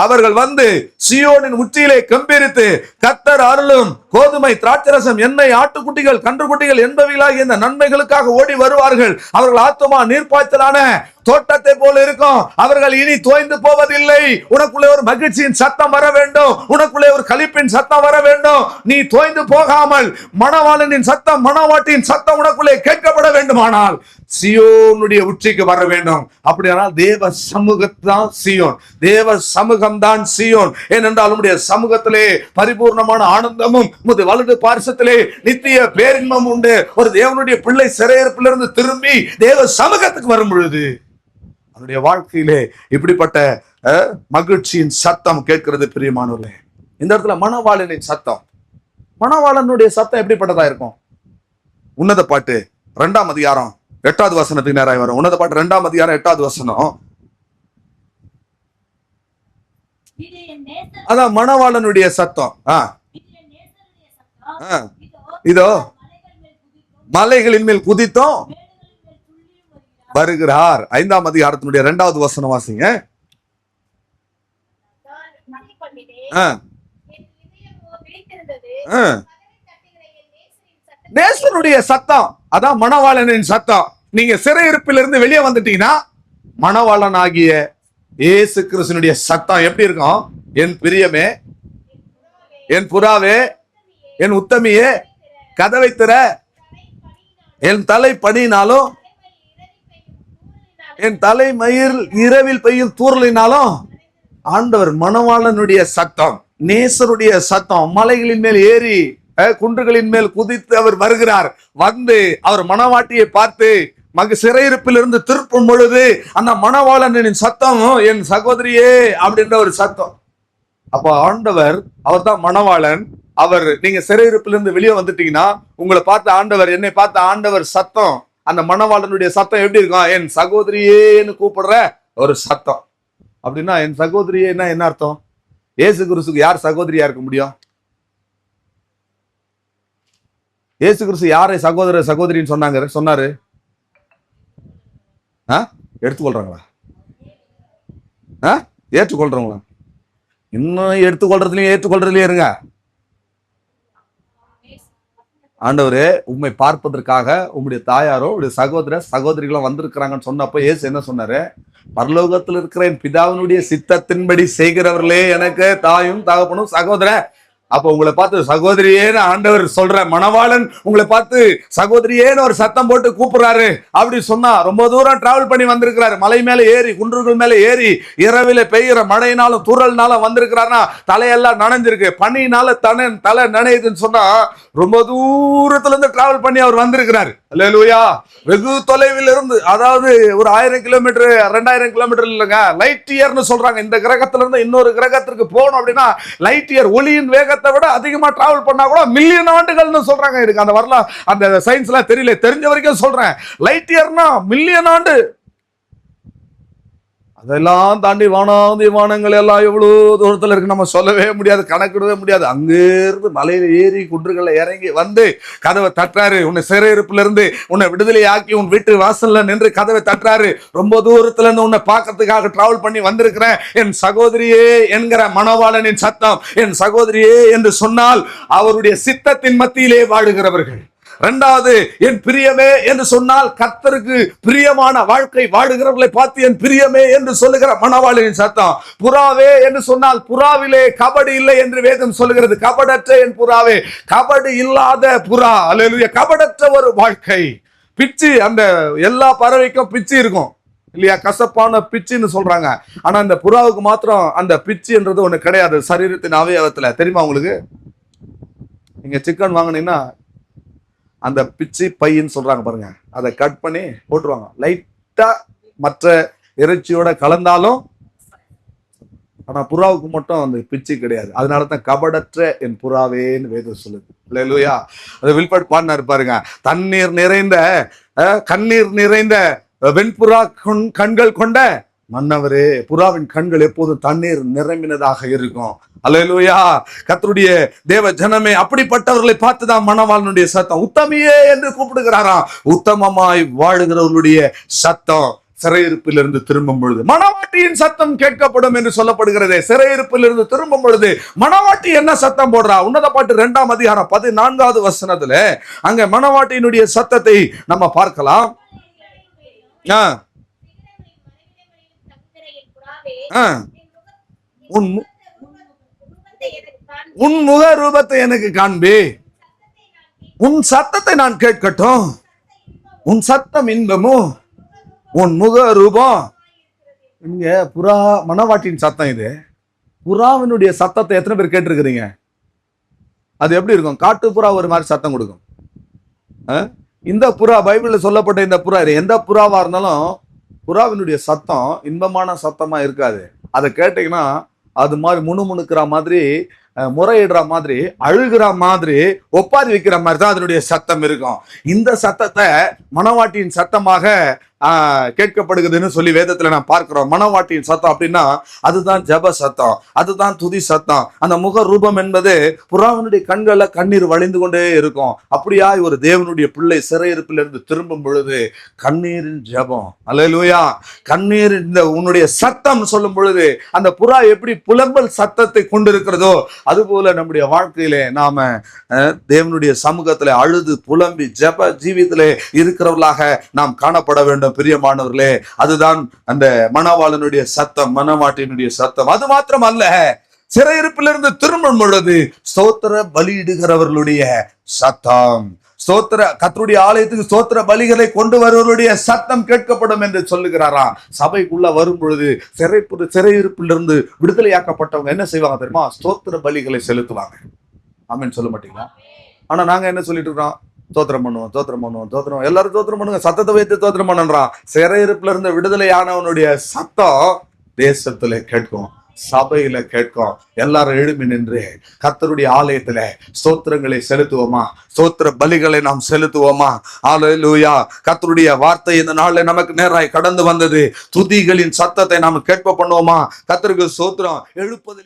அவர்கள் வந்து சீயோனின் உச்சியிலே கம்பீரித்து கர்த்தர் அருளும் கோதுமை, திராட்சரசம், எண்ணெய், ஆட்டுக்குட்டிகள், கன்றுக்குட்டிகள் என்பவைகளாகிய இந்த நன்மைகளுக்காக ஓடி வருவார்கள். அவர்கள் ஆத்துமா நீர்ப்பாய்ச்சலான தோட்டத்தை போல இருக்கும், அவர்கள் இனி தோய்ந்து போவதில்லை. உனக்குள்ளே ஒரு மகிழ்ச்சியின் சத்தம் வர வேண்டும், உனக்குள்ளே ஒரு களிப்பின் சத்தம் வர வேண்டும். நீ தோய்ந்து போகாமல் மணவாளனின் சத்தம் மணவாட்டியின் சத்தம் உனக்குள்ளே கேட்கப்பட வேண்டுமானால் சியோனுடைய உச்சிக்கு வர வேண்டும். அப்படியானால் தேவ சமூகத்தான் சியோன், தேவ சமூகம் தான் சியோன். ஏனென்றால் உம்முடைய சமூகத்திலே பரிபூர்ணமான ஆனந்தமும் உமது வலது பார்சத்திலே நித்திய பேரின்பம் உண்டு. ஒரு தேவனுடைய பிள்ளை சிறையிருப்பிலிருந்து திரும்பி தேவ சமூகத்துக்கு வரும் பொழுது அவருடைய வாழ்க்கையிலே இப்படிப்பட்ட மகிழ்ச்சியின் சத்தம் கேட்கிறது பிரியமானவர்களே. இந்த இடத்துல மணவாளனின் சத்தம், மணவாளனுடைய சத்தம் எப்படிப்பட்டதா இருக்கும்? உன்னத பாட்டு 2ஆம் அதிகாரம் 8வது வசனத்துக்கு நேராக வரும். உன்னத பாட்டு 2ஆம் அதிகாரம் 8வது வசனம். அதான் மணவாளனுடைய சத்தம். இதோ மலைகளின் மேல் குதித்தோம் வருகிறார். 5ஆம் அதிகாரத்தினுடைய 2வது வசனம் வாசிங்க. நேசனுடைய சத்தம், அதான் மணவாளனின் சத்தம். நீங்க சிறையிருப்பிலிருந்து வெளியே வந்துட்டீங்கன்னா மணவாளன் ஆகிய இயேசு கிறிஸ்துவினுடைய சத்தம் எப்படி இருக்கும்? என் பிரியமே, என் புறாவே, என் உத்தமியே, கதவை திற, என் தலை பணியினாலும் என் தலை மயிர் இரவில் பெய்யும் தூறலினாலும். ஆண்டவர் மணவாளனுடைய சத்தம், நேசருடைய சத்தம். மலைகளின் மேல் ஏறி குன்றுகளின் மேல் குதித்து அவர் வருகிறார். வந்து அவர் மணவாட்டியை பார்த்து சிறையிருப்பிலிருந்து திருப்பும் பொழுது அந்த மணவாளனின் சத்தம் என் சகோதரியே அப்படின்ற ஒரு சத்தம். அப்போ ஆண்டவர், அவர் தான் மணவாளன். அவர், நீங்க சிறையிருப்பிலிருந்து வெளியே வந்துட்டீங்கன்னா உங்களை பார்த்த ஆண்டவர், என்னை பார்த்த ஆண்டவர் சத்தம், அந்த மணவாளனுடைய சத்தம் எப்படி இருக்கும்? என் சகோதரியேன்னு கூப்பிடுற ஒரு சத்தம். அப்படின்னா என் சகோதரியேன்னா என்ன அர்த்தம்? இயேசு கிறிஸ்துக்கு யார் சகோதரியா இருக்க முடியும்? இயேசு கிறிஸ்து யாரை சகோதர சகோதரின்னு சொன்னாரு? எடுத்துக்கொள்றாங்களா? ஏற்றுக்கொள்றவங்களா? இன்னும் எடுத்துக்கொள்றதுலயும் ஏற்றுக்கொள்றதுலயும் இருங்க. ஆண்டவரே, உம்மை பார்ப்பதற்காக உம்முடைய தாயாரோ உடைய சகோதர சகோதரிகளும் வந்திருக்கிறாங்கன்னு சொன்னப்போ இயேசு என்ன சொன்னாரு? பரலோகத்தில் இருக்கிற என் பிதாவினுடைய சித்தத்தின்படி செய்கிறவர்களே எனக்கு தாயும் தகப்பனும் சகோதர. அப்ப உங்களை பார்த்து சகோதரியேன்னு ஆண்டவர் சொல்ற மணவாளன் உங்களை பார்த்து சகோதரியேன்னு ஒரு சத்தம் போட்டு கூப்பிடுறாரு. அப்படி சொன்னா ரொம்ப தூரம் டிராவல் பண்ணி வந்திருக்கிறாரு, மலை மேல ஏறி குன்றுகள் மேல ஏறி இரவில பெய்கிற மழையினாலும் தூறல்னாலும் வந்திருக்கிறாருன்னா தலையெல்லாம் நனைஞ்சிருக்கு, பனியினால தலை நனையுதுன்னு சொன்னா ரொம்ப தூரத்துல இருந்து டிராவல் பண்ணி அவர் வந்திருக்கிறார். அல்லேலூயா. வெகு தொலைவில் இருந்து, அதாவது ஒரு 1000 கிலோமீட்டர் 2000 கிலோமீட்டர் இல்லைங்க, லைட் இயர்னு சொல்றாங்க. இந்த கிரகத்துல இருந்து இன்னொரு கிரகத்திற்கு போகணும் அப்படின்னா லைட் இயர், ஒளியின் வேகத்தை விட அதிகமா டிராவல் பண்ணா கூட மில்லியன் ஆண்டுகள்னு சொல்றாங்க. எனக்கு அந்த வரலாம் அந்த சயின்ஸ் எல்லாம் தெரியல, தெரிஞ்ச வரைக்கும் சொல்றேன். லைட் இயர்னா மில்லியன் ஆண்டு. அதெல்லாம் தாண்டி வானாதி வானங்கள் எல்லாம் எவ்வளவு தூரத்துல இருக்கு நம்ம சொல்லவே முடியாது, கணக்கிடவே முடியாது. அங்கிருந்து மலையில ஏறி குன்றுகள்ல இறங்கி வந்து கதவை தட்டுறாரு. உன்னை சிறையிருப்புல இருந்து உன்னை விடுதலை ஆக்கி உன் வீட்டு வாசல்ல நின்று கதவை தட்டுறாரு. ரொம்ப தூரத்துல இருந்து உன்னை பார்க்கறதுக்காக டிராவல் பண்ணி வந்திருக்கிறேன், என் சகோதரியே என்கிற மணவாளனின் சத்தம். என் சகோதரியே என்று சொன்னால் அவருடைய சித்தத்தின் மத்தியிலே வாழுகிறவர்கள். இரண்டாவது, என் பிரியமே என்று சொன்னால் கர்த்தருக்கு பிரியமான வாழ்க்கை வாழுகிறவர்களை பார்த்து என் பிரியமே என்று சொல்லுகிற மணவாளனின் சத்தம். புறாவே என்று சொன்னால் புறாவிலே கபடு இல்லை என்று வேதம் சொல்லுகிறது. கபடற்ற என் புறாவே, கபடு இல்லாத புறா. அல்லேலூயா. கபடற்ற ஒரு வாழ்க்கை. பிச்சு, அந்த எல்லா பறவைக்கும் பிச்சு இருக்கும் இல்லையா, கசப்பான பிச்சுன்னு சொல்றாங்க. ஆனா அந்த புறாவுக்கு மாத்திரம் அந்த பிச்சுன்றது ஒண்ணு கிடையாது சரீரத்தின் அவயவத்துல. தெரியுமா உங்களுக்கு? நீங்க சிக்கன் வாங்கினீங்கன்னா அந்த பிச்சு பையின்னு சொல்றாங்க பாருங்க, அதை கட் பண்ணி போட்டுருவாங்க. லைட்டா மற்ற இறைச்சியோட கலந்தாலும், ஆனா புறாவுக்கு மட்டும் அந்த பிச்சு கிடையாது. அதனாலதான் கபடற்ற என் புறாவேன்னு வேதம் சொல்லுது. அல்லேலூயா. அது வில்பட் பாடினாரு பாருங்க, தண்ணீர் நிறைந்த கண்ணீர் நிறைந்த வெண்புறா கண்கள் கொண்ட மன்னவரே. புறாவின் கண்கள் எப்போதும் தண்ணீர் நிரம்பினதாக இருக்கும். அல்லேலூயா. கர்த்தருடைய தேவ ஜனமே, அப்படிப்பட்டவர்களை பார்த்துதான் மணவாளனுடைய சத்தம். உத்தமியே என்று கூப்பிடுகிறாராம். உத்தமமாய் வாழுகிறவர்களுடைய சத்தம் சிறையிருப்பிலிருந்து திரும்பும் பொழுது மணவாட்டியின் சத்தம் கேட்கப்படும் என்று சொல்லப்படுகிறது. சிறையிருப்பிலிருந்து திரும்பும் பொழுது மணவாட்டி என்ன சத்தம் போடுறா? உன்னத பாட்டு 2ஆம் அதிகாரம் 14வது வசனத்துல அங்க மணவாட்டியினுடைய சத்தத்தை நம்ம பார்க்கலாம். உன் முக ரூபத்தை எனக்கு காண்பே, உன் சத்தத்தை நான் கேட்கட்டும். உன் சத்தம் இன்பமோ, உன் முக ரூபம். இங்க புறா மணவாட்டின் சத்தம். இது புறாவினுடைய சத்தத்தை எத்தனை பேர் கேட்டிருக்கிறீங்க? அது எப்படி இருக்கும்? காட்டு புறா ஒரு மாதிரி சத்தம் கொடுக்கும். இந்த புறா, பைபிள்ல சொல்லப்பட்ட இந்த புறா, எந்த புறாவா இருந்தாலும் புறாவினுடைய சத்தம் இன்பமான சத்தமா இருக்காது. அதை கேட்டீங்கன்னா அது மாதிரி முணுமுணுக்கிற மாதிரி, முறையிடுற மாதிரி, அழுகிற மாதிரி, ஒப்பாரி வைக்கிற மாதிரி தான் அதனுடைய சத்தம் இருக்கும். இந்த சத்தத்தை மணவாட்டியின் சத்தமாக கேட்கப்படுகிறதுன்னு சொல்லி வேதத்துல நான் பார்க்கிறோம். மணவாட்டியின் சத்தம் அப்படின்னா அதுதான் ஜப சத்தம், அதுதான் துதி சத்தம். அந்த முக ரூபம் என்பது புறாவினுடைய கண்கள்ல கண்ணீர் வழிந்து கொண்டே இருக்கும். அப்படியா ஒரு தேவனுடைய பிள்ளை சிறையிருப்பிலிருந்து திரும்பும் பொழுது கண்ணீரின் ஜபம். அல்லேலூயா. கண்ணீர் இந்த உன்னுடைய சத்தம் சொல்லும் பொழுது அந்த புறா எப்படி புலம்பல் சத்தத்தை கொண்டிருக்கிறதோ அதுபோல நம்முடைய வாழ்க்கையிலே நாம தேவனுடைய சமூகத்திலே அழுது புலம்பி ஜப ஜீவியத்திலே இருக்கிறவர்களாக நாம் காணப்பட வேண்டும். பிரியமானவர்களே, அதுதான் அந்த மணவாளனுடைய சத்தம், மணவாட்டினுடைய சத்தம். அது மாத்திரம் அல்ல, சிறையிருப்பிலிருந்து திரும்பும் பொழுது ஸ்தோத்திர பலியிடுகிறவர்களுடைய சத்தம். கர்த்தருடைய ஆலயத்துக்கு ஸ்தோத்திர பலிகளை கொண்டு வருவர்களுடைய சத்தம் கேட்கப்படும் என்று சொல்லுகிறாராம். சபைக்குள்ள வரும் பொழுது சிறையிருப்பிலிருந்து விடுதலையாக்கப்பட்டவங்க என்ன செய்வாங்க தெரியுமா? ஸ்தோத்திர பலிகளை செலுத்துவாங்க. ஆமென் சொல்ல மாட்டீங்களா? ஆனா நாங்க என்ன சொல்லிட்டு இருக்கோம்? தோத்திரம் பண்ணுவோம், தோத்திரம் பண்ணுவோம், தோத்திரம். எல்லாரும் தோத்திரம் பண்ணுங்க, சத்தத்தை வைத்து தோத்திரம் பண்ணன்றான். சிறையிருப்புல இருந்து விடுதலையானவனுடைய சத்தம் தேசத்துல கேட்கும், சபையில கேட்கும். எல்லாரும் எழுப்பி நின்று கர்த்தருடைய ஆலயத்துல ஸ்தோத்திரங்களை செலுத்துவோமா? ஸ்தோத்திர பலிகளை நாம் செலுத்துவோமா? அல்லேலூயா. கர்த்தருடைய வார்த்தை இந்த நாள்ல நமக்கு நேராய் கடந்து வந்தது. துதிகளின் சத்தத்தை நாம் கேட்ப பண்ணுவோமா? கர்த்தருக்கு ஸ்தோத்திரம். எழுப்பதில்